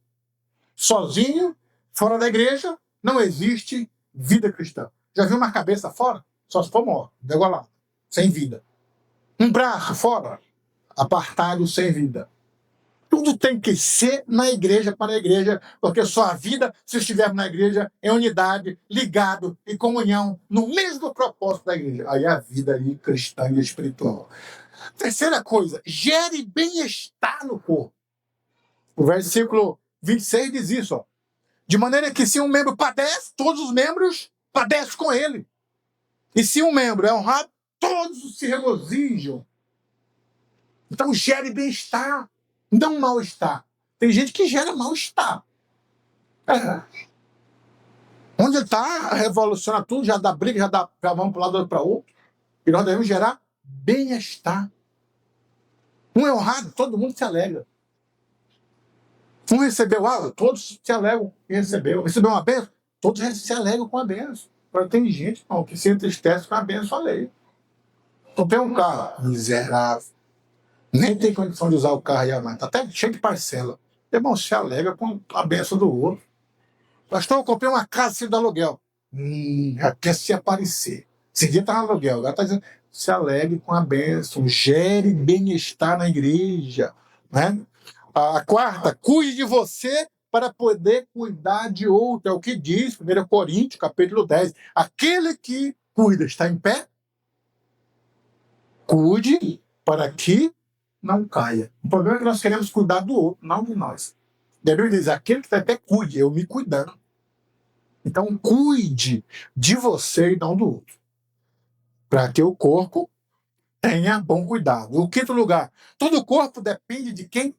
Sozinho, fora da igreja, não existe vida cristã. Já viu uma cabeça fora? Só se for morto, degolado, sem vida. Um braço fora, apartado, sem vida. Tudo tem que ser na igreja, para a igreja, porque só a vida, se estivermos na igreja, é unidade, ligado e comunhão, no mesmo propósito da igreja. Aí a vida aí, cristã e espiritual. Terceira coisa, gere bem-estar no corpo. O versículo 26 diz isso, ó. De maneira que se um membro padece, todos os membros padecem com ele. E se um membro é honrado, todos se regozijam. Então gere bem-estar. Não mal-estar. Tem gente que gera mal-estar. Onde ele está, revoluciona tudo, já dá briga, já vamos para um lado para o outro. E nós devemos gerar bem-estar. Um é honrado, todo mundo se alegra. Um recebeu algo, todos se alegram que recebeu. Recebeu uma bênção, todos se alegram com a bênção. Agora tem gente não, que se entristece com a bênção alheia. Comprei um carro, miserável. Nem tem condição de usar o carro e a mãe. Está até cheio de parcela. Irmão, se alegra com a bênção do outro. Pastor, eu comprei uma casa sem do aluguel. Já quer se aparecer. Esse dia está no aluguel. Agora está dizendo, se alegre com a bênção. Gere bem-estar na igreja. Né? A quarta, cuide de você para poder cuidar de outro. É o que diz 1 Coríntios, capítulo 10. Aquele que cuida está em pé? Cuide para que não caia. O problema é que nós queremos cuidar do outro, não de nós. E a Bíblia diz, aquele que está até cuide, eu me cuidando. Então, cuide de você e não do outro. Para que o corpo tenha bom cuidado. O quinto lugar, todo o corpo depende de quem?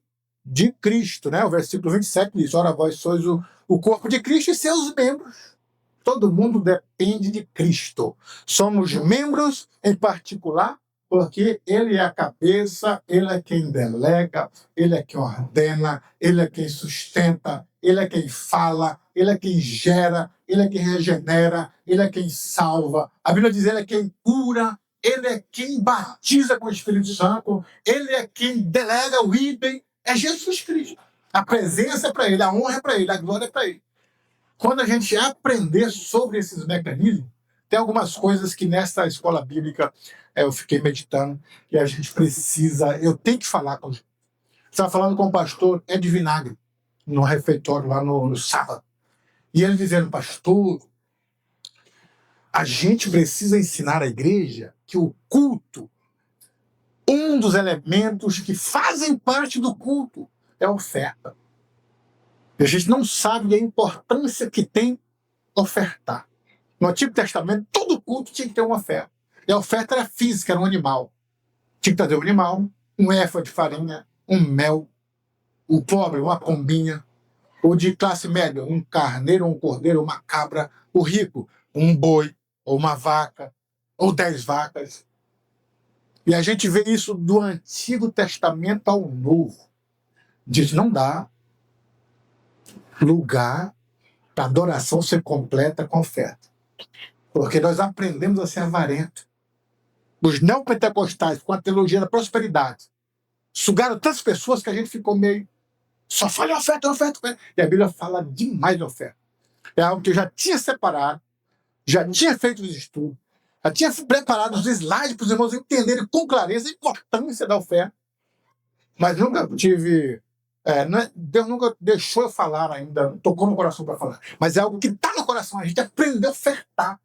De Cristo, né? O versículo 27 diz, ora, vós sois o corpo de Cristo e seus membros. Todo mundo depende de Cristo. Somos membros em particular, porque ele é a cabeça, ele é quem delega, ele é quem ordena, ele é quem sustenta, ele é quem fala, ele é quem gera, ele é quem regenera, ele é quem salva. A Bíblia diz, ele é quem cura, ele é quem batiza com o Espírito Santo, ele é quem delega o idem, é Jesus Cristo. A presença é para ele, a honra é para ele, a glória é para ele. Quando a gente aprender sobre esses mecanismos, tem algumas coisas que nessa escola bíblica eu fiquei meditando e a gente precisa, eu tenho que falar com você. Estava falando com o pastor Ed Vinagre, no refeitório lá no sábado. E ele dizendo, pastor, a gente precisa ensinar a igreja que o culto, um dos elementos que fazem parte do culto é a oferta. E a gente não sabe a importância que tem ofertar. No Antigo Testamento, todo culto tinha que ter uma oferta. E a oferta era física, era um animal. Tinha que trazer um animal, um éfa de farinha, um mel. O pobre, uma pombinha. O de classe média, um carneiro, um cordeiro, uma cabra. O rico, um boi, ou uma vaca, ou 10 vacas. E a gente vê isso do Antigo Testamento ao Novo. Diz, não dá lugar A adoração se completa com oferta. Porque nós aprendemos a ser avarento. Os neopentecostais, com a teologia da prosperidade, sugaram tantas pessoas que a gente ficou meio... Só fala oferta, oferta, oferta. E a Bíblia fala demais de oferta. É algo que eu já tinha separado, já tinha feito os estudos, já tinha preparado os slides para os irmãos entenderem com clareza a importância da oferta. Mas nunca tive... Deus nunca deixou eu falar ainda, tocou no coração para falar. Mas é algo que está no coração. A gente aprendeu a ofertar.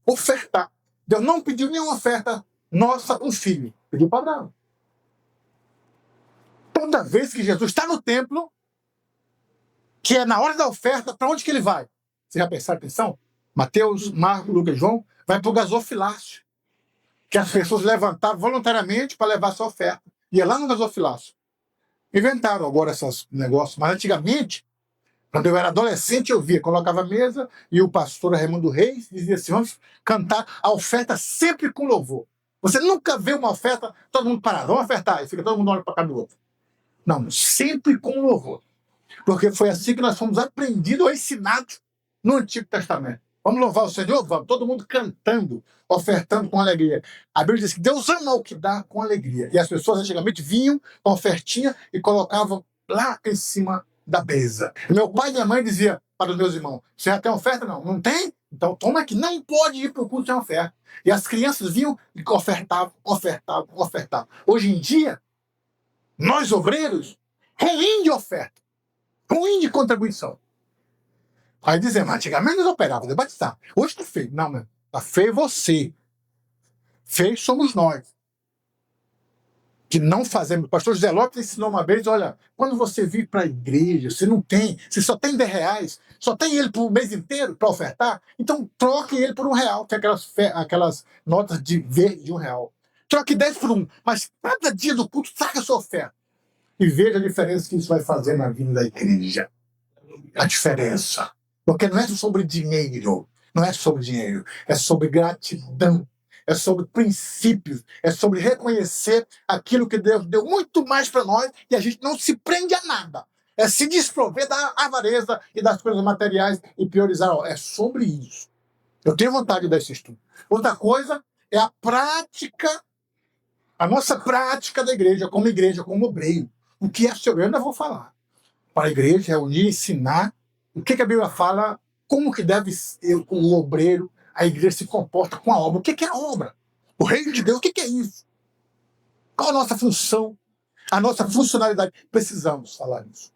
Ofertar. Deus não pediu nenhuma oferta nossa com filho. Pediu para Abraão. Toda vez que Jesus está no templo, que é na hora da oferta, para onde que ele vai? Vocês já prestaram atenção? Mateus, Marcos, Lucas e João vai para o gasofilácio, que as pessoas levantaram voluntariamente para levar sua oferta. Ia lá no gasofilácio. Inventaram agora esses negócios, mas antigamente, quando eu era adolescente, eu via, colocava a mesa e o pastor Raimundo Reis dizia assim: vamos cantar a oferta sempre com louvor. Você nunca vê uma oferta, todo mundo parado, vamos ofertar, e fica todo mundo olhando para cá do outro. Não, sempre com louvor. Porque foi assim que nós fomos aprendidos ou ensinados no Antigo Testamento. Vamos louvar o Senhor? Vamos, todo mundo cantando, ofertando com alegria. A Bíblia diz que Deus ama o que dá com alegria. E as pessoas antigamente vinham com a ofertinha e colocavam lá em cima da mesa. E meu pai e minha mãe diziam para os meus irmãos: você já tem oferta? Não. Não tem? Então toma aqui. Não pode ir para o culto sem oferta. E as crianças vinham e ofertavam, ofertavam, ofertavam. Hoje em dia, nós obreiros, ruim de oferta, ruim de contribuição. Aí dizemos, antigamente nós operávamos, de batizar. Hoje está feio. Não, meu. Está feio você. Feio somos nós. Que não fazemos. O pastor José Lopes ensinou uma vez: olha, quando você vir para a igreja, você não tem, você só tem R$10, só tem ele por mês inteiro para ofertar, então troque ele por R$1, que é aquelas notas de verde de R$1. Troque 10 por 1, mas cada dia do culto traga a sua oferta. E veja a diferença que isso vai fazer na vida da igreja. A diferença. Porque não é sobre dinheiro, não é sobre dinheiro, é sobre gratidão, é sobre princípios, é sobre reconhecer aquilo que Deus deu muito mais para nós e a gente não se prende a nada. É se desprover da avareza e das coisas materiais e priorizar. É sobre isso. Eu tenho vontade de dar esse estudo. Outra coisa é a prática, a nossa prática da igreja, como obreiro. O que é ser obreiro? Eu ainda vou falar. Para a igreja, reunir, ensinar. O que a Bíblia fala? Como que deve ser o obreiro, a igreja se comporta com a obra. O que é a obra? O reino de Deus, o que é isso? Qual a nossa função? A nossa funcionalidade? Precisamos falar nisso.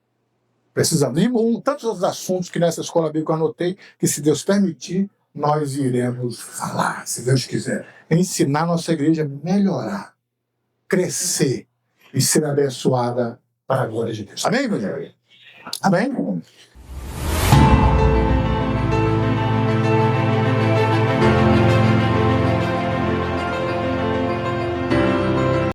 Precisamos. E tantos outros assuntos que nessa escola bíblica eu anotei, que se Deus permitir, nós iremos falar, se Deus quiser. Ensinar a nossa igreja a melhorar, crescer e ser abençoada para a glória de Deus. Amém, meu Deus? Amém?